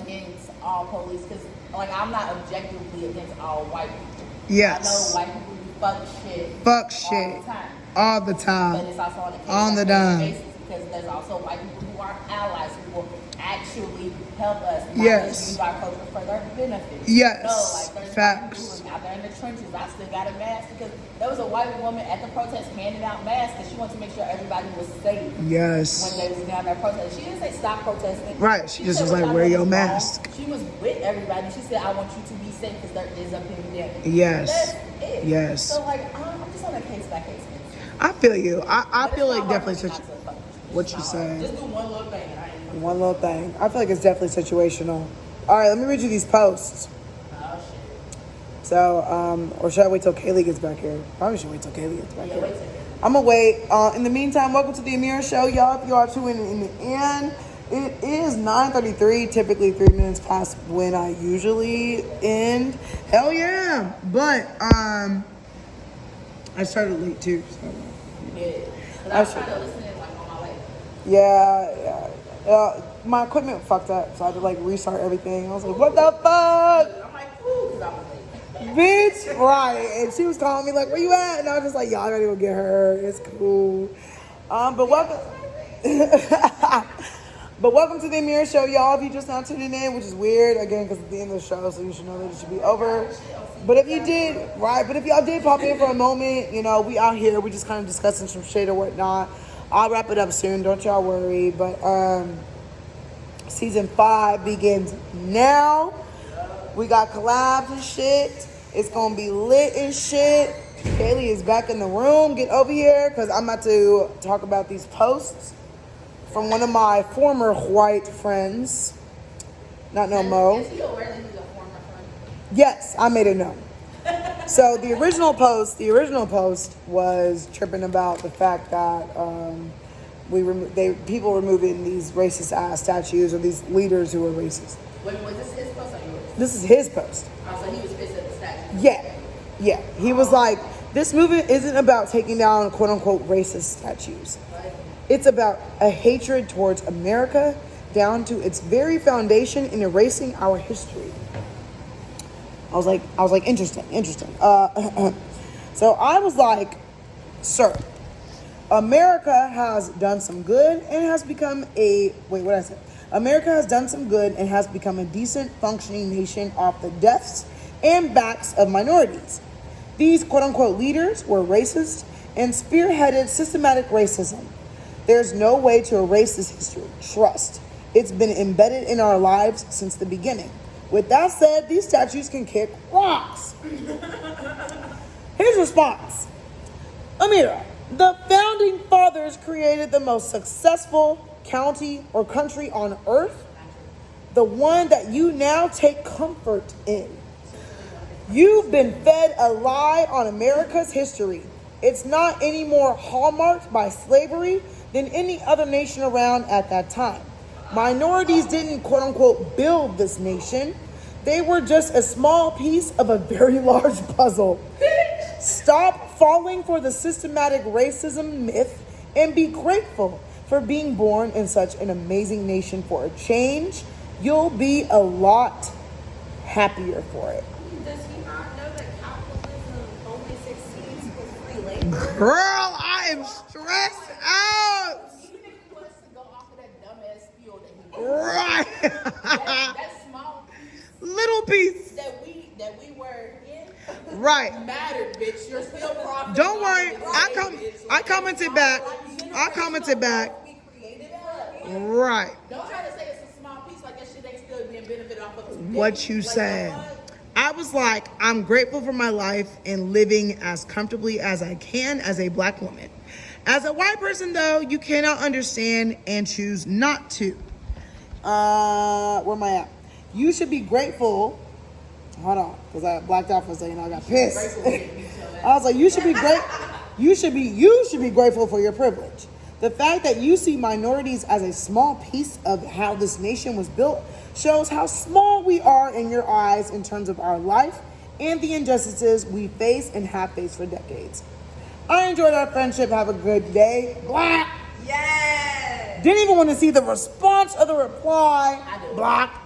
[SPEAKER 3] against all police, because like I'm not objectively against all white people.
[SPEAKER 6] Yes.
[SPEAKER 3] I know white people do
[SPEAKER 6] Fuck shit. All the time.
[SPEAKER 3] But it's also
[SPEAKER 6] On the dime.
[SPEAKER 3] basis, because there's also white people who are allies who will actually help us. Not
[SPEAKER 6] Yes.
[SPEAKER 3] just use our culture for their benefit.
[SPEAKER 6] Yes.
[SPEAKER 3] No, like there's
[SPEAKER 6] Facts.
[SPEAKER 3] white people out there in the trenches. I still got a mask because there was a white woman at the protest handing out masks because she wanted to make sure everybody was safe.
[SPEAKER 6] Yes.
[SPEAKER 3] When they was down there protesting. She didn't say stop protesting.
[SPEAKER 6] Right, she just was
[SPEAKER 3] said,
[SPEAKER 6] like,
[SPEAKER 3] "What
[SPEAKER 6] wear
[SPEAKER 3] y'all
[SPEAKER 6] your
[SPEAKER 3] doing is wrong."
[SPEAKER 6] mask.
[SPEAKER 3] She was with everybody. She said, I want you to be safe because there is a pandemic.
[SPEAKER 6] Yes.
[SPEAKER 3] That's it.
[SPEAKER 6] Yes.
[SPEAKER 3] So like, I'm just on a case by case basis.
[SPEAKER 6] I feel you. I
[SPEAKER 3] But
[SPEAKER 6] feel
[SPEAKER 3] it's
[SPEAKER 6] like
[SPEAKER 3] not hard
[SPEAKER 6] definitely
[SPEAKER 3] for me
[SPEAKER 6] such.
[SPEAKER 3] not to fuck with you.
[SPEAKER 6] What
[SPEAKER 3] It's
[SPEAKER 6] you
[SPEAKER 3] not
[SPEAKER 6] say?
[SPEAKER 3] hard. Just do one little thing and I ain't
[SPEAKER 6] One little thing. I feel like it's definitely situational. All right, let me read you these posts.
[SPEAKER 3] oh shit.
[SPEAKER 6] So, or should I wait till Kaileigh gets back here? Probably should wait till Kaileigh gets back
[SPEAKER 3] Yeah,
[SPEAKER 6] here.
[SPEAKER 3] wait a second.
[SPEAKER 6] I'm gonna wait. In the meantime, welcome to the Amira Show, y'all. If you are tuning in the end, it is 9:33, typically 3 minutes past when I usually end. Hell yeah! But I started late too. So.
[SPEAKER 3] Yeah. But I was trying to listen in like on my way.
[SPEAKER 6] Yeah. My equipment fucked up, so I had to like restart everything. I was like, what the fuck?
[SPEAKER 3] I'm like, ooh, because I was late.
[SPEAKER 6] Bitch, right. And she was calling me like, where you at? And I was just like, y'all gotta go get her. It's cool. But welcome. But welcome to the Amira Show, y'all. If you just now tuning in, which is weird, again, because it's the end of the show, so you should know that it should be over. But if you did, right, but if y'all did pop in for a moment, you know, we out here, we just kind of discussing some shit or whatnot. I'll wrap it up soon, don't y'all worry. But season 5 begins now. We got collabs and shit. It's gonna be lit and shit. Kaileigh is back in the room. Get over here, because I'm about to talk about these posts from one of my former white friends. Not no mo.
[SPEAKER 3] Is he aware that he's a former friend?
[SPEAKER 6] Yes, I made it known. So the original post was tripping about the fact that people removing these racist ass statues or these leaders who are racist.
[SPEAKER 3] Wait, was this his post or yours?
[SPEAKER 6] This is his post.
[SPEAKER 3] Oh, so he was pissed at the statue.
[SPEAKER 6] Yeah. He was like, this movement isn't about taking down quote unquote racist statues. It's about a hatred towards America down to its very foundation in erasing our history. I was like, interesting. So I was like, sir, America has done some good and has become America has done some good and has become a decent functioning nation off the deaths and backs of minorities. These quote-unquote leaders were racist and spearheaded systematic racism. There's no way to erase this history. Trust. It's been embedded in our lives since the beginning. With that said, these statues can kick rocks. His response. Amira, the founding fathers created the most successful county or country on earth, the one that you now take comfort in. You've been fed a lie on America's history. It's not any more hallmarked by slavery than any other nation around at that time. Minorities didn't, quote unquote, build this nation. They were just a small piece of a very large puzzle. Stop falling for the systematic racism myth and be grateful for being born in such an amazing nation for a change. You'll be a lot happier for it.
[SPEAKER 4] Does he not know that capitalism only succeeds with free labor?
[SPEAKER 6] Girl, I am stressed out.
[SPEAKER 3] Even if he wants to go off of that dumbass field that he did,
[SPEAKER 6] Right.
[SPEAKER 3] that small
[SPEAKER 6] Little piece.
[SPEAKER 3] that we were in
[SPEAKER 6] Right.
[SPEAKER 3] mattered, bitch. You're still profiting.
[SPEAKER 6] Don't worry.
[SPEAKER 3] off of this, bitch.
[SPEAKER 6] I commented back. I commented back.
[SPEAKER 3] We created it.
[SPEAKER 6] Right.
[SPEAKER 3] Don't try to say it's a small piece like that shit ain't still being benefited off of today.
[SPEAKER 6] What you
[SPEAKER 3] Like,
[SPEAKER 6] said.
[SPEAKER 3] what?
[SPEAKER 6] I was like, I'm grateful for my life and living as comfortably as I can as a black woman. As a white person, though, you cannot understand and choose not to. Where am I at? You should be grateful. Hold on, because I blacked out for a second. I got pissed. I was like, you should be great. You should be grateful for your privilege. The fact that you see minorities as a small piece of how this nation was built shows how small we are in your eyes in terms of our life and the injustices we face and have faced for decades. I enjoyed our friendship. Have a good day. Black.
[SPEAKER 4] Yes.
[SPEAKER 6] Didn't even want to see the response of the reply.
[SPEAKER 3] I do.
[SPEAKER 6] Block.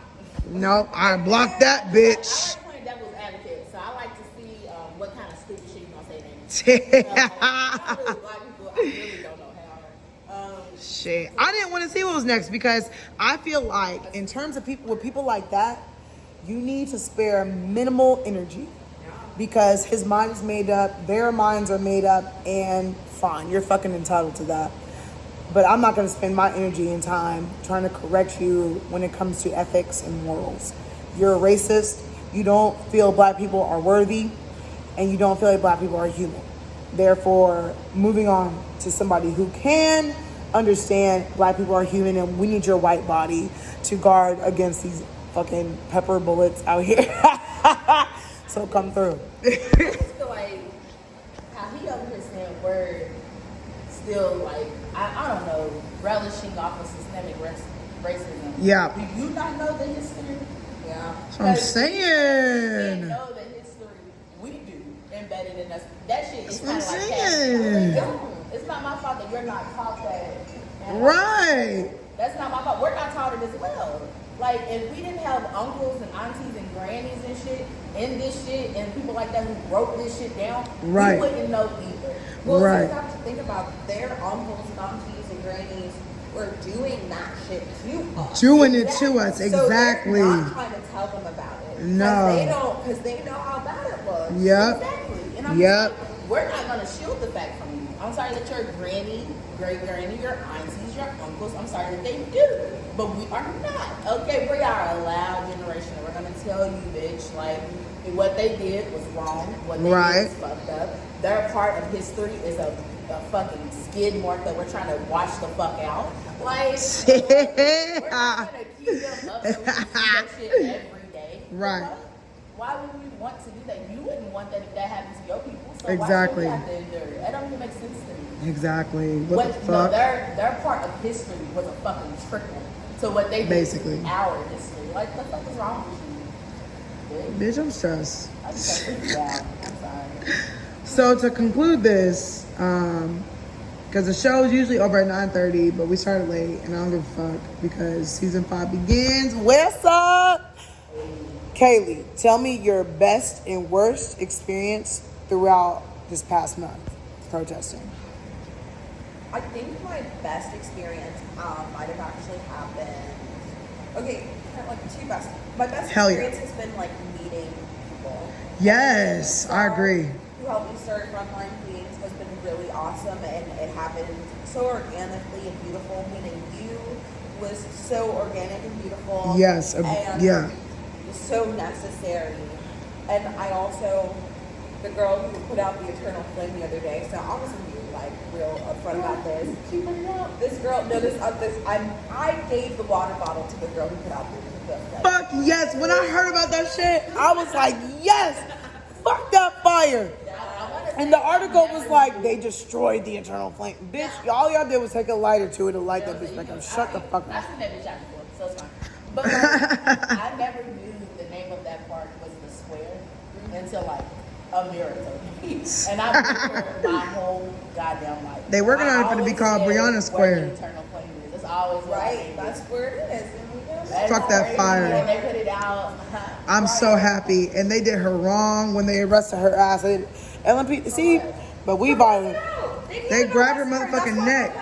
[SPEAKER 6] Nope, I blocked that bitch.
[SPEAKER 3] I like playing devil's advocate, so I like to see what kind of stupid shit you gonna say next. I don't really like people. I really don't know how.
[SPEAKER 6] Shit, I didn't want to see what was next because I feel like in terms of people with people like that, you need to spare minimal energy because his mind is made up, their minds are made up, and fine, you're fucking entitled to that. But I'm not going to spend my energy and time trying to correct you when it comes to ethics and morals. You're a racist. You don't feel black people are worthy, and you don't feel like black people are human. Therefore, moving on to somebody who can understand black people are human, and we need your white body to guard against these fucking pepper bullets out here. So come through.
[SPEAKER 3] I feel like how he over here saying word still like I don't know, relishing off of systemic racism.
[SPEAKER 6] Yeah.
[SPEAKER 3] Do you not know the history? Yeah.
[SPEAKER 6] That's what I'm saying.
[SPEAKER 3] We know the history. We do embedded in us. That shit is
[SPEAKER 6] That's
[SPEAKER 3] kind
[SPEAKER 6] what
[SPEAKER 3] of
[SPEAKER 6] I'm
[SPEAKER 3] like
[SPEAKER 6] saying.
[SPEAKER 3] that. It's not my fault that you're not taught that. And
[SPEAKER 6] Right.
[SPEAKER 3] That's not my fault. We're not taught it as well. Like, if we didn't have uncles and aunties and grannies and shit in this shit and people like that who wrote this shit down,
[SPEAKER 6] Right.
[SPEAKER 3] we wouldn't know either.
[SPEAKER 5] Well,
[SPEAKER 6] Right.
[SPEAKER 5] you have to think about their uncles, aunties, and grannies were doing that shit to us.
[SPEAKER 6] Doing it to us,
[SPEAKER 5] So
[SPEAKER 6] exactly.
[SPEAKER 5] they're not trying to tell them about it.
[SPEAKER 6] No.
[SPEAKER 5] Because they know how bad it was.
[SPEAKER 6] Yep.
[SPEAKER 3] Exactly. And I'm
[SPEAKER 6] Yep.
[SPEAKER 3] just like, we're not going to shield the fact from you. I'm sorry that your granny, great granny, your aunties, your uncles, I'm sorry that they do. But we are not. Okay, we are a loud generation. We're going to tell you, bitch, like, what they did was wrong. What they
[SPEAKER 6] Right.
[SPEAKER 3] did was fucked up. Their part of history is a fucking skid mark that we're trying to wash the fuck out. Like, we're not going to keep them up so we can see that shit every day.
[SPEAKER 6] Right.
[SPEAKER 3] The fuck? Why would we want to do that? You wouldn't want that if that happened to your people. So
[SPEAKER 6] Exactly.
[SPEAKER 3] why should we have to endure it? That don't even make sense to me.
[SPEAKER 6] Exactly. What the
[SPEAKER 3] No,
[SPEAKER 6] fuck?
[SPEAKER 3] their part of history was a fucking trickle to what they did
[SPEAKER 6] Basically.
[SPEAKER 3] to our history. Like, the fuck is wrong with you? Bitch,
[SPEAKER 6] Bitch, I'm stressed.
[SPEAKER 3] I just got freaked out. I'm sorry.
[SPEAKER 6] So to conclude this, because the show is usually over at 9:30, but we started late, and I don't give a fuck because season 5 begins. What's up? Kaileigh, tell me your best and worst experience throughout this past month protesting.
[SPEAKER 5] I think my best experience might have actually happened. Okay, kind of like two best. My best
[SPEAKER 6] Hell yeah.
[SPEAKER 5] experience has been like meeting people.
[SPEAKER 6] Yes, I agree.
[SPEAKER 5] Who helped me start Frontline Queens has been really awesome, and it happened so organically and beautiful. Meeting you was so organic and beautiful.
[SPEAKER 6] Yes,
[SPEAKER 5] and
[SPEAKER 6] yeah.
[SPEAKER 5] so necessary. And I also, the girl who put out the Eternal Flame the other day, so I was gonna be like real upfront about this. She put it out. This girl, no, I gave the water bottle to the girl who put out the flame.
[SPEAKER 6] Fuck yes. When I heard about that shit, I was like, yes. Fuck that fire. And the article was like, they destroyed the Eternal Flame. Bitch, all y'all did was take a lighter to it and light that bitch back up. Shut the fuck
[SPEAKER 4] I've
[SPEAKER 6] up.
[SPEAKER 4] seen that bitch out before, so it's fine. But like, I never knew the name of that park was the Square until like a mirror told me. And I've been for my whole goddamn life.
[SPEAKER 6] They working on it for it to be
[SPEAKER 4] I
[SPEAKER 6] called
[SPEAKER 4] always
[SPEAKER 6] Breonna
[SPEAKER 4] said
[SPEAKER 6] Square.
[SPEAKER 4] where the Eternal Flame is. It's always what I
[SPEAKER 5] Right,
[SPEAKER 4] think
[SPEAKER 5] that's where it is. And we know
[SPEAKER 4] That's
[SPEAKER 6] Fuck that
[SPEAKER 4] crazy.
[SPEAKER 6] fire.
[SPEAKER 4] And they put it out.
[SPEAKER 6] I'm so happy. And they did her wrong when they arrested her ass. LMP, see? But we violent. They grabbed her motherfucking neck.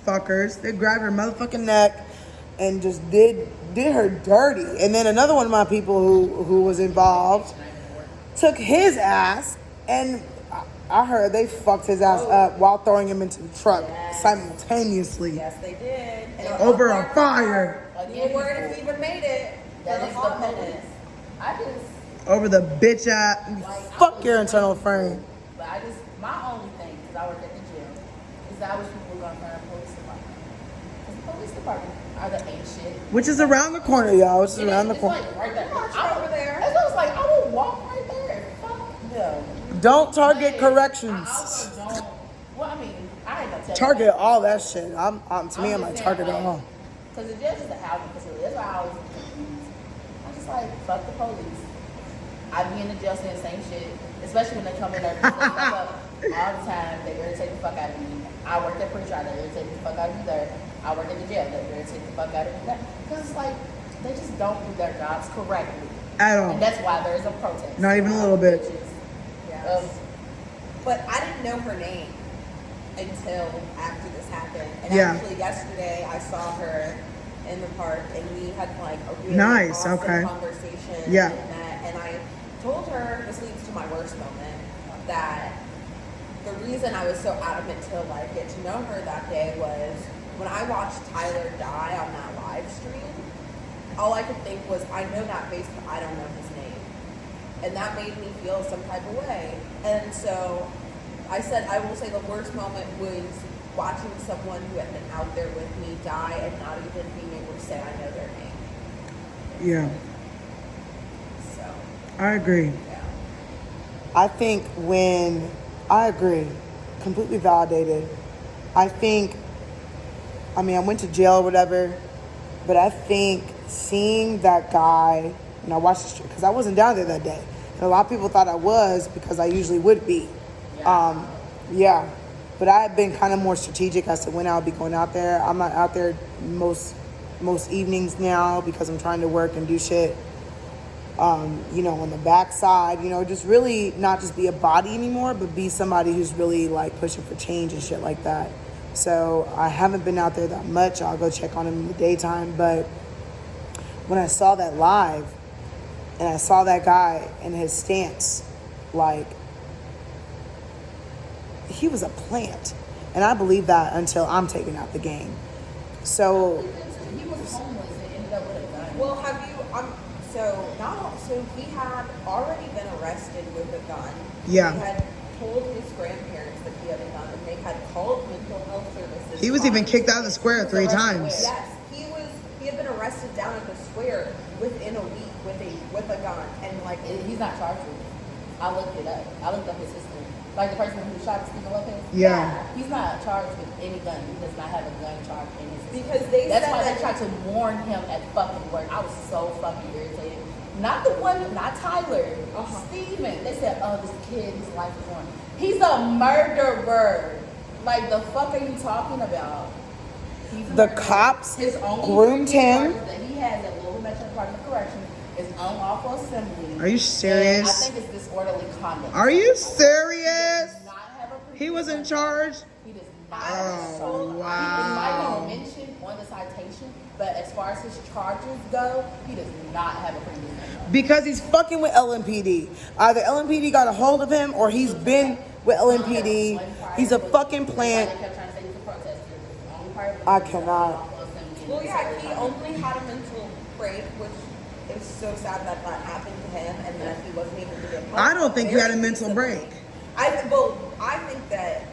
[SPEAKER 6] Fuckers. They grabbed her motherfucking neck and just did her dirty. And then another one of my people who was involved took his ass and I heard they fucked his ass up while throwing him into the truck simultaneously.
[SPEAKER 5] yes, they did. And
[SPEAKER 6] Over a fire.
[SPEAKER 5] You weren't if he even made it.
[SPEAKER 4] That
[SPEAKER 5] For
[SPEAKER 4] is
[SPEAKER 5] the
[SPEAKER 4] the
[SPEAKER 5] hot
[SPEAKER 4] penance. I just,
[SPEAKER 6] Over the bitch ass. Fuck your internal frame.
[SPEAKER 4] but I just, my only thing, because I work at the gym, is that I wish people were going to find a police department. Because the police department are the ain't shit.
[SPEAKER 6] Which is around the corner, y'all. Which is around the
[SPEAKER 4] It's
[SPEAKER 6] corner.
[SPEAKER 4] like right there.
[SPEAKER 5] I'm over there.
[SPEAKER 4] As I was like, I will walk right there. Fuck them.
[SPEAKER 6] Don't target
[SPEAKER 4] I
[SPEAKER 6] corrections.
[SPEAKER 4] also don't. Well, I mean, I ain't gonna tell
[SPEAKER 6] Target
[SPEAKER 4] you.
[SPEAKER 6] all that shit. I'm to me, I'm like target all.
[SPEAKER 4] Because the jail is a housing facility. That's why I always get confused. I'm just like, fuck the police. I be in the jail saying the same shit, especially when they come in there and fuck up all the time. They irritate the fuck out of me. I work at pretrial. They irritate the fuck out of me there. I work at the jail. They irritate the fuck out of me there. Because it's like, they just don't do their jobs correctly.
[SPEAKER 6] At all.
[SPEAKER 4] And that's why there's a protest.
[SPEAKER 6] Not even a little bit.
[SPEAKER 5] Yes. But I didn't know her name until after this happened. And
[SPEAKER 6] Yeah.
[SPEAKER 5] actually yesterday I saw her in the park and we had like a really
[SPEAKER 6] Nice,
[SPEAKER 5] awesome
[SPEAKER 6] okay.
[SPEAKER 5] conversation.
[SPEAKER 6] Yeah.
[SPEAKER 5] And I told her, this leads to my worst moment, that the reason I was so adamant to like get to know her that day was when I watched Tyler die on that live stream, all I could think was, I know that face, but I don't know his name. And that made me feel some type of way. And so I said, I will say the worst moment was watching someone who had been out there with me die and not even being able to say I know their name.
[SPEAKER 6] Yeah,
[SPEAKER 5] So,
[SPEAKER 6] I agree.
[SPEAKER 5] yeah.
[SPEAKER 6] I think I agree, completely validated. I went to jail or whatever, but I think seeing that guy, and I watched this because I wasn't down there that day. And a lot of people thought I was because I usually would be. Yeah. But I had been kind of more strategic as to when I would be going out there. I'm not out there most evenings now because I'm trying to work and do shit. On the backside, just really not just be a body anymore, but be somebody who's really like pushing for change and shit like that. So I haven't been out there that much. I'll go check on him in the daytime. But when I saw that live and I saw that guy and his stance, like, he was a plant. And I believe that until I'm taken out the game. So
[SPEAKER 4] He was homeless and ended up with a gun.
[SPEAKER 5] Well, have you, so he had already been arrested with a gun.
[SPEAKER 6] Yeah.
[SPEAKER 5] He had told his grandparents that he had a gun and they had called mental health services.
[SPEAKER 6] he was even kicked out of the square 3 times.
[SPEAKER 5] Yes, he had been arrested down at the square within a week with a gun and like
[SPEAKER 4] He's not charged with it. I looked it up. I looked up his history. Like the person who shot Stephen Lopez.
[SPEAKER 6] Yeah.
[SPEAKER 4] He's not charged with any gun. He does not have a gun charge in his history.
[SPEAKER 5] Because they
[SPEAKER 4] That's
[SPEAKER 5] said
[SPEAKER 4] why
[SPEAKER 5] that
[SPEAKER 4] they tried to warn him at fucking work. I was so fucking irritated. Not the one, not Tyler. Stephen. They said, oh, this kid, his life is ruined. He's a murderer. Like, the fuck are you talking about? He's a
[SPEAKER 6] The
[SPEAKER 4] murderer.
[SPEAKER 6] cops
[SPEAKER 4] His only
[SPEAKER 6] groomed him.
[SPEAKER 4] charges that he has at Louisville Metropolitan Corrections is unlawful assembly.
[SPEAKER 6] Are you serious?
[SPEAKER 4] And I think it's disorderly conduct.
[SPEAKER 6] Are you
[SPEAKER 4] He
[SPEAKER 6] serious?
[SPEAKER 4] does not have a
[SPEAKER 6] He was in charge?
[SPEAKER 4] He does not.
[SPEAKER 6] Oh,
[SPEAKER 4] He
[SPEAKER 6] wow.
[SPEAKER 4] might be mentioned on the citation, but as far as his charges go, he does not have a previous name.
[SPEAKER 6] Because he's fucking with LMPD. Either LMPD got a hold of him or he's been with LMPD. He's a fucking plant.
[SPEAKER 4] They kept trying to say he was a protester. The only part of it
[SPEAKER 6] I
[SPEAKER 4] was
[SPEAKER 6] cannot.
[SPEAKER 4] unlawful assembly.
[SPEAKER 5] Well, yeah, he only had a mental break, which is so sad that that happened to him, and that he wasn't able to get help.
[SPEAKER 6] I don't think he had a mental
[SPEAKER 5] recently.
[SPEAKER 6] break.
[SPEAKER 5] I think that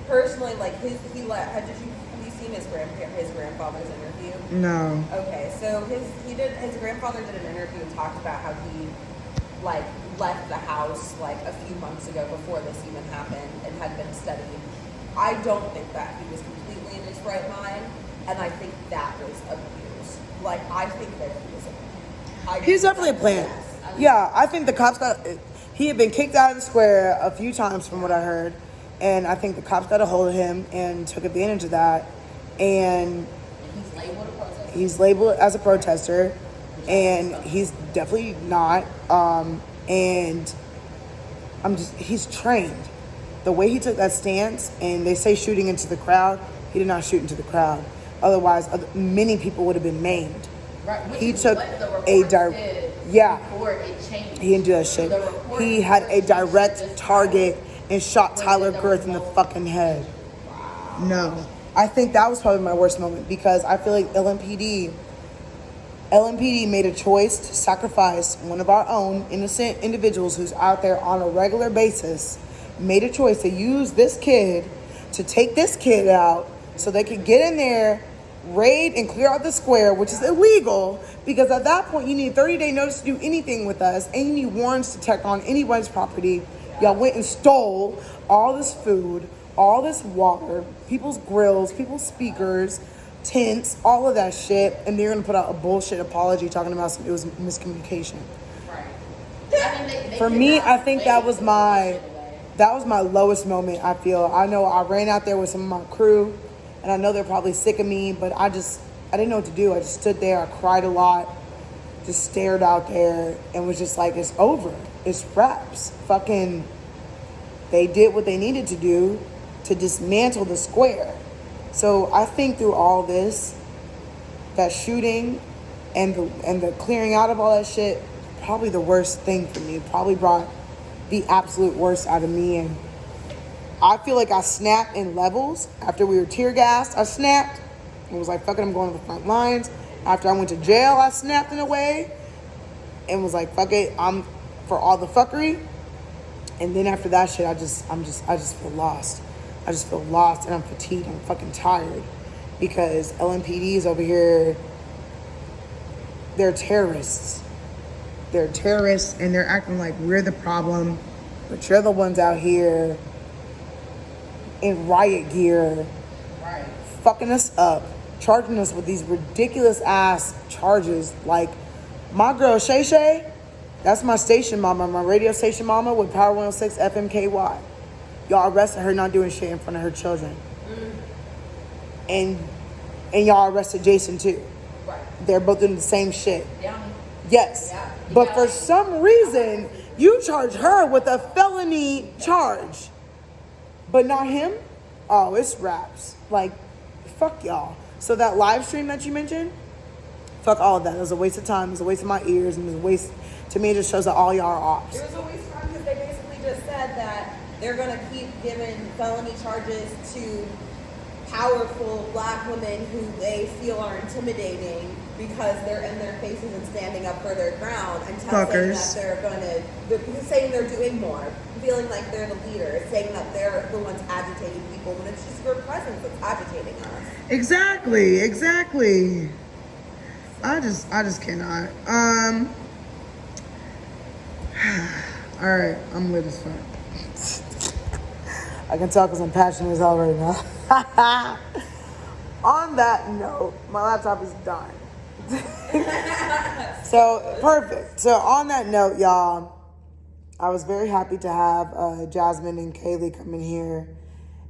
[SPEAKER 5] personally, like have you seen his grandfather's interview?
[SPEAKER 6] No.
[SPEAKER 5] Okay, so his grandfather did an interview and talked about how he like left the house like a few months ago before this even happened and had been studying. I don't think that he was completely in his right mind, and I think that was abuse. Like I think that
[SPEAKER 6] He's definitely a plant. Yeah, I think the cops he had been kicked out of the square a few times from what I heard, and I think the cops got a hold of him and took advantage of that, and he's labeled as a protester, and he's definitely not, and he's trained. The way he took that stance, and they say shooting into the crowd, he did not shoot into the crowd. Otherwise, many people would have been maimed.
[SPEAKER 4] Right.
[SPEAKER 6] He took a direct,
[SPEAKER 4] before it changed.
[SPEAKER 6] he didn't do that shit. He had a direct target and shot Tyler Girth in the fucking head. No. I think that was probably my worst moment because I feel like LMPD made a choice to sacrifice one of our own innocent individuals who's out there on a regular basis, made a choice to use this kid to take this kid out so they could get in there, raid and clear out the square, which is illegal because at that point you need a 30-day notice to do anything with us and you need warrants to check on anyone's property. Y'all went and stole all this food, all this water, people's grills, people's speakers, tents, all of that shit, and they're gonna put out a bullshit apology talking about it was miscommunication.
[SPEAKER 4] Right.
[SPEAKER 6] For me, I think that was my lowest moment. I feel I know I ran out there with some of my crew, and I know they're probably sick of me, but I didn't know what to do. I just stood there, I cried a lot, just stared out there, and was just like, it's over. It's wraps. Fucking, they did what they needed to do to dismantle the square. So I think through all this, that shooting and the clearing out of all that shit, probably the worst thing for me. Probably brought the absolute worst out of me, and I feel like I snapped in levels. After we were tear gassed, I snapped and was like, fuck it, I'm going to the front lines. After I went to jail, I snapped in a way and was like, fuck it, I'm for all the fuckery. And then after that shit, I just feel lost. I just feel lost and I'm fatigued. I'm fucking tired because LMPD's over here, they're terrorists. They're terrorists and they're acting like we're the problem, but you're the ones out here in riot gear,
[SPEAKER 4] Right.
[SPEAKER 6] fucking us up, charging us with these ridiculous ass charges. Like my girl Shay Shay, that's my station mama, my radio station mama with Power 106 FMKY. Y'all arrested her not doing shit in front of her children. And y'all arrested Jason too.
[SPEAKER 4] Right.
[SPEAKER 6] They're both doing the same shit.
[SPEAKER 4] Down.
[SPEAKER 6] Yes.
[SPEAKER 4] Yeah.
[SPEAKER 6] But
[SPEAKER 4] Yeah.
[SPEAKER 6] for some reason, you charge her with a felony charge, but not him? Oh, it's raps. Like, fuck y'all. So that live stream that you mentioned, fuck all of that. It was a waste of time. It was a waste of my ears. And it was a waste, to me, it just shows that all y'all are ops.
[SPEAKER 5] It was a waste of time because they basically just said that they're going to keep giving felony charges to powerful black women who they feel are intimidating because they're in their faces and standing up for their ground and telling
[SPEAKER 6] Fuckers.
[SPEAKER 5] that saying they're doing more, feeling like they're the leaders, saying that they're the ones agitating people when it's just your presence that's agitating us.
[SPEAKER 6] Exactly. I just cannot. All right, I'm lit as fuck. I can tell because I'm passionate as hell right now. On that note, my laptop is dying. So, perfect. So, on that note, y'all, I was very happy to have Jasmine and Kaileigh come in here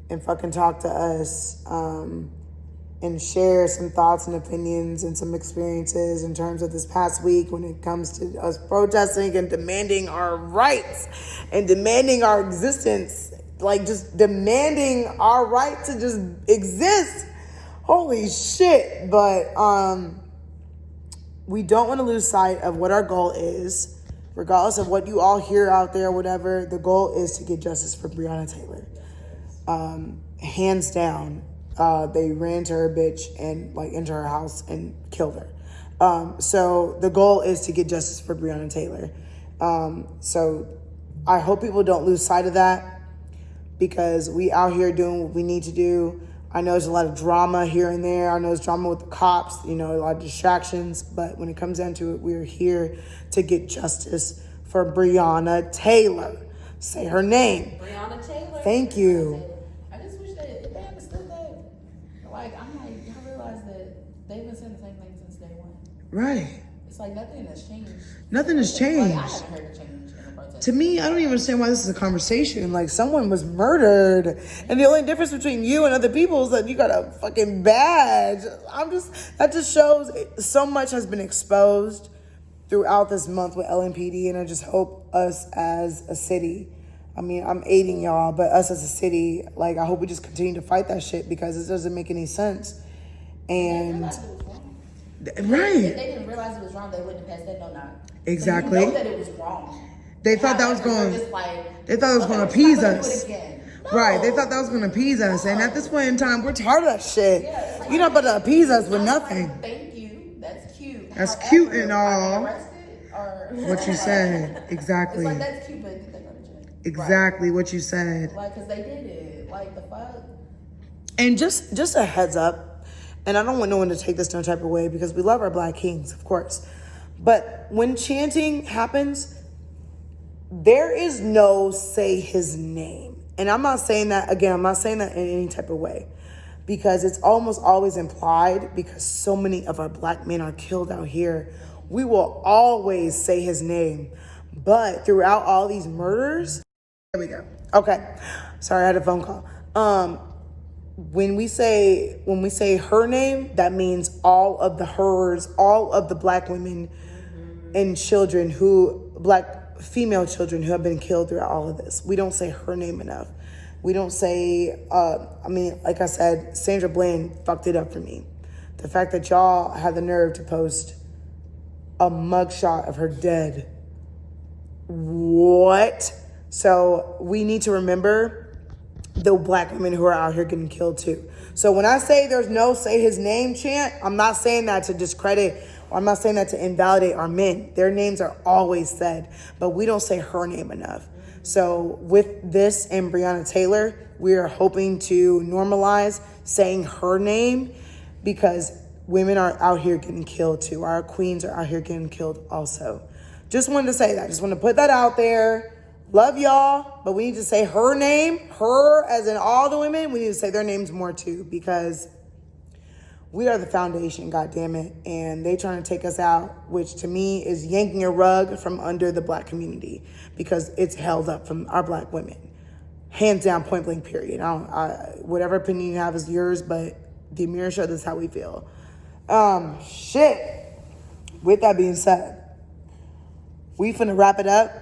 [SPEAKER 6] and fucking talk to us and share some thoughts and opinions and some experiences in terms of this past week when it comes to us protesting and demanding our rights and demanding our existence, like just demanding our right to just exist. Holy shit. But we don't want to lose sight of what our goal is. Regardless of what you all hear out there, whatever, the goal is to get justice for Breonna Taylor. Hands down. They ran to her bitch and like into her house and killed her. So the goal is to get justice for Breonna Taylor. So I hope people don't lose sight of that, because we out here doing what we need to do. I know there's a lot of drama here and there. I know there's drama with the cops, a lot of distractions. But when it comes down to it, we're here to get justice for Breonna Taylor. Say her name.
[SPEAKER 4] Breonna Taylor.
[SPEAKER 6] Thank you.
[SPEAKER 4] I just wish that they understood that. Like, I'm like, y'all realize that they've been saying the same thing since day one.
[SPEAKER 6] Right.
[SPEAKER 4] It's like nothing has changed.
[SPEAKER 6] Nothing has
[SPEAKER 4] Like, I
[SPEAKER 6] changed.
[SPEAKER 4] haven't heard a change in the protest.
[SPEAKER 6] To me, I don't even understand why this is a conversation. Like, someone was murdered, and the only difference between you and other people is that you got a fucking badge. That just shows so much has been exposed throughout this month with LMPD, and I just hope us as a city, I'm aiding y'all, but us as a city, like, I hope we just continue to fight that shit, because it doesn't make any sense. And
[SPEAKER 4] They realized it was wrong.
[SPEAKER 6] right.
[SPEAKER 4] If they didn't realize it was wrong, they wouldn't have passed that no knock.
[SPEAKER 6] Exactly.
[SPEAKER 4] So you know that it was wrong.
[SPEAKER 6] They thought that was
[SPEAKER 4] However,
[SPEAKER 6] going.
[SPEAKER 4] you're just like,
[SPEAKER 6] They thought it was
[SPEAKER 4] okay,
[SPEAKER 6] going to
[SPEAKER 4] we're not
[SPEAKER 6] appease
[SPEAKER 4] gonna do
[SPEAKER 6] us.
[SPEAKER 4] it again.
[SPEAKER 6] Right, they
[SPEAKER 4] No.
[SPEAKER 6] thought that was going to appease us. And at this point in time, we're tired of that shit.
[SPEAKER 4] Yeah, it's like-
[SPEAKER 6] You're not about to appease us with
[SPEAKER 4] I'm
[SPEAKER 6] nothing.
[SPEAKER 4] like, thank you. That's cute.
[SPEAKER 6] That's
[SPEAKER 4] However,
[SPEAKER 6] cute and all.
[SPEAKER 4] are they arrested or
[SPEAKER 6] What you said. Exactly.
[SPEAKER 4] It's like, that's cute, but did they go to jail?
[SPEAKER 6] Exactly what you said.
[SPEAKER 4] Like, because they did it. Like, the fuck?
[SPEAKER 6] And just a heads up, and I don't want no one to take this no type of way, because we love our black kings, of course. But when chanting happens, there is no say his name. And I'm not saying that, again, I'm not saying that in any type of way, because it's almost always implied, because so many of our black men are killed out here. We will always say his name. But throughout all these murders, there we go. Okay. Sorry, I had a phone call. When we say her name, that means all of the hers, all of the black women and children black female children who have been killed throughout all of this. We don't say her name enough. We don't say, like I said, Sandra Bland fucked it up for me. The fact that y'all had the nerve to post a mugshot of her dead. What? So we need to remember the black women who are out here getting killed too. So when I say there's no say his name chant, I'm not saying that to discredit, or I'm not saying that to invalidate our men. Their names are always said, but we don't say her name enough. So with this and Breonna Taylor, we are hoping to normalize saying her name, because women are out here getting killed too. Our queens are out here getting killed also. Just wanted to say that. Just want to put that out there. Love y'all, but we need to say her name, her as in all the women. We need to say their names more too, because we are the foundation, goddammit, and they trying to take us out, which to me is yanking a rug from under the black community, because it's held up from our black women. Hands down, point blank, period. Whatever opinion you have is yours, but the Amira Show, this is how we feel. Shit. With that being said, we finna wrap it up.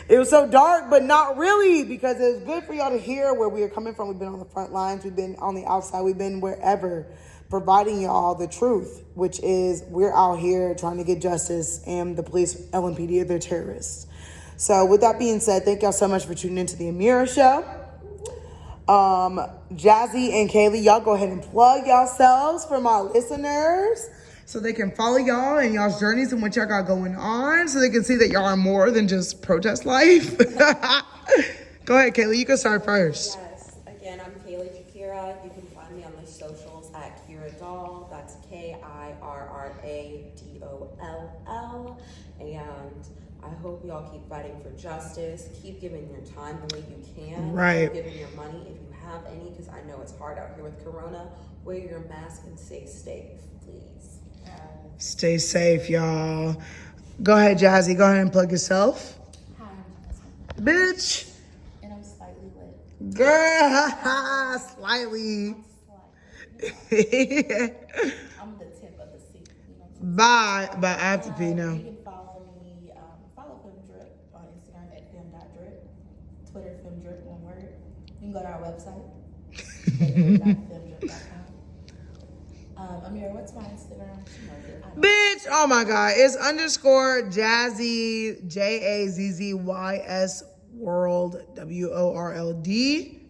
[SPEAKER 6] It was so dark, but not really, because it was good for y'all to hear where we are coming from. We've been on the front lines. We've been on the outside. We've been wherever, providing y'all the truth, which is we're out here trying to get justice, and the police, LMPD, are their terrorists. So with that being said, thank y'all so much for tuning into the Amira Show. Jazzy and Kaileigh, y'all go ahead and plug yourselves for my listeners, so they can follow y'all and y'all's journeys and what y'all got going on, so they can see that y'all are more than just protest life. Go ahead, Kaileigh. You can start first.
[SPEAKER 5] Yes. Again, I'm Kaileigh Jakira. You can find me on the socials at Kira Doll. That's KIRRADOLL. And I hope y'all keep fighting for justice. Keep giving your time the way you can.
[SPEAKER 6] Right.
[SPEAKER 5] Keep giving your money if you have any, because I know it's hard out here with Corona. Wear your mask and stay safe, please.
[SPEAKER 6] Stay safe, y'all. Go ahead, Jazzy. Go ahead and plug yourself.
[SPEAKER 4] Hi, I'm Jasmine.
[SPEAKER 6] Bitch.
[SPEAKER 4] And I'm slightly lit.
[SPEAKER 6] Girl. Slightly.
[SPEAKER 4] I'm the tip of the seat. You know?
[SPEAKER 6] Bye. Bye. I have to pee now.
[SPEAKER 4] You can follow me, follow Film Drip on Instagram at film.drip, Twitter Film Drip, one word. You can go to our website, filmdrip.com. Amira, what's my Instagram?
[SPEAKER 6] Bitch, oh my God. It's _ Jazzy, JAZZYS World, WORLD.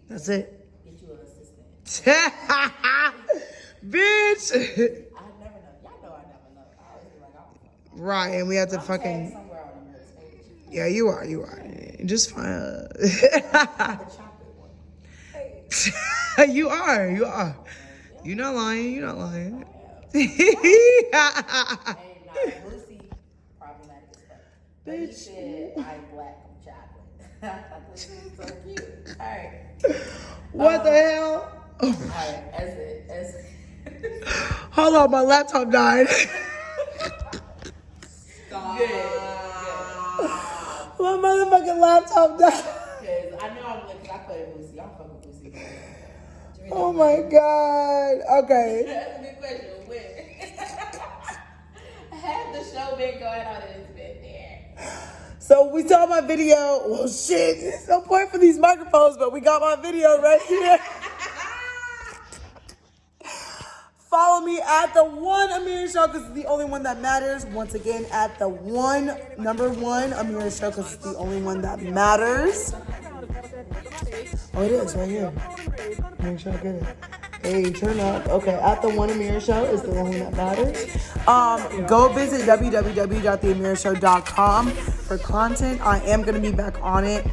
[SPEAKER 6] That's it.
[SPEAKER 4] Get you an assistant.
[SPEAKER 6] Bitch.
[SPEAKER 4] I never know. Y'all know I never know. I always be like, I don't know.
[SPEAKER 6] Right, and we have to
[SPEAKER 4] I'm
[SPEAKER 6] fucking.
[SPEAKER 4] tagged somewhere on the mirror's page.
[SPEAKER 6] Yeah, you are. Just fine.
[SPEAKER 4] The chocolate one.
[SPEAKER 6] You are. You're not lying.
[SPEAKER 4] Hey, nah, Lucy, problematic as fuck. But he said, I'm black, I'm chocolate. I thought this was so cute. All right.
[SPEAKER 6] What the hell?
[SPEAKER 4] All right, as it.
[SPEAKER 6] Hold on, my laptop died.
[SPEAKER 4] Good.
[SPEAKER 6] My motherfucking laptop died.
[SPEAKER 4] Because I know I'm like, because I put it Lucy. I'm fucking Lucy.
[SPEAKER 6] Oh my god. Okay.
[SPEAKER 4] That's a good question. When? Had the show been going on and it's been there?
[SPEAKER 6] So we saw my video. Well, shit. There's no point for these microphones, but we got my video right here. Follow me at the one Amir Show because it's the only one that matters. Once again, at the number one Amir Show because it's the only one that matters. Oh, it is right here. Make sure I get it. Hey, turn up. Okay, at the one Amir Show is the only one that matters. Go visit www.theamirshow.com for content. I am gonna be back on it.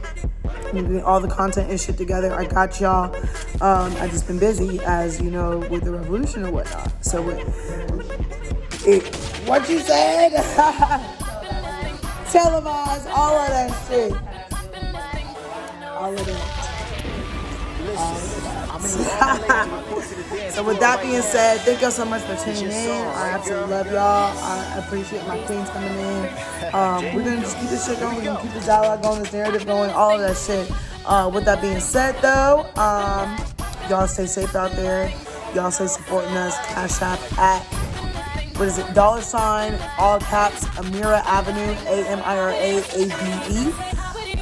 [SPEAKER 6] I'm getting all the content and shit together. I got y'all. I've just been busy, as you know, with the revolution or whatnot. So, what you said? Televised, all of that shit. All of that. So with that being said, thank y'all so much for tuning in. I absolutely love y'all. I appreciate my queens coming in. We're gonna just keep this shit going. We're gonna keep the dialogue going, this narrative going, all of that shit. With that being said though, y'all stay safe out there. Y'all stay supporting us. Cash App at $, all caps, Amira Avenue, AMIRAAVE.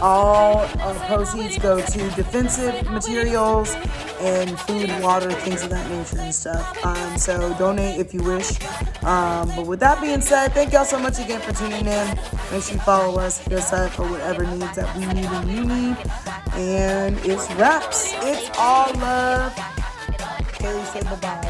[SPEAKER 6] All proceeds go to defensive materials and food, water, things of that nature and stuff. So donate if you wish. But with that being said, thank y'all so much again for tuning in. Make sure you follow us, hit us up for whatever needs that we need and you need. And it's wraps. It's all love. Kaileigh, say bye-bye.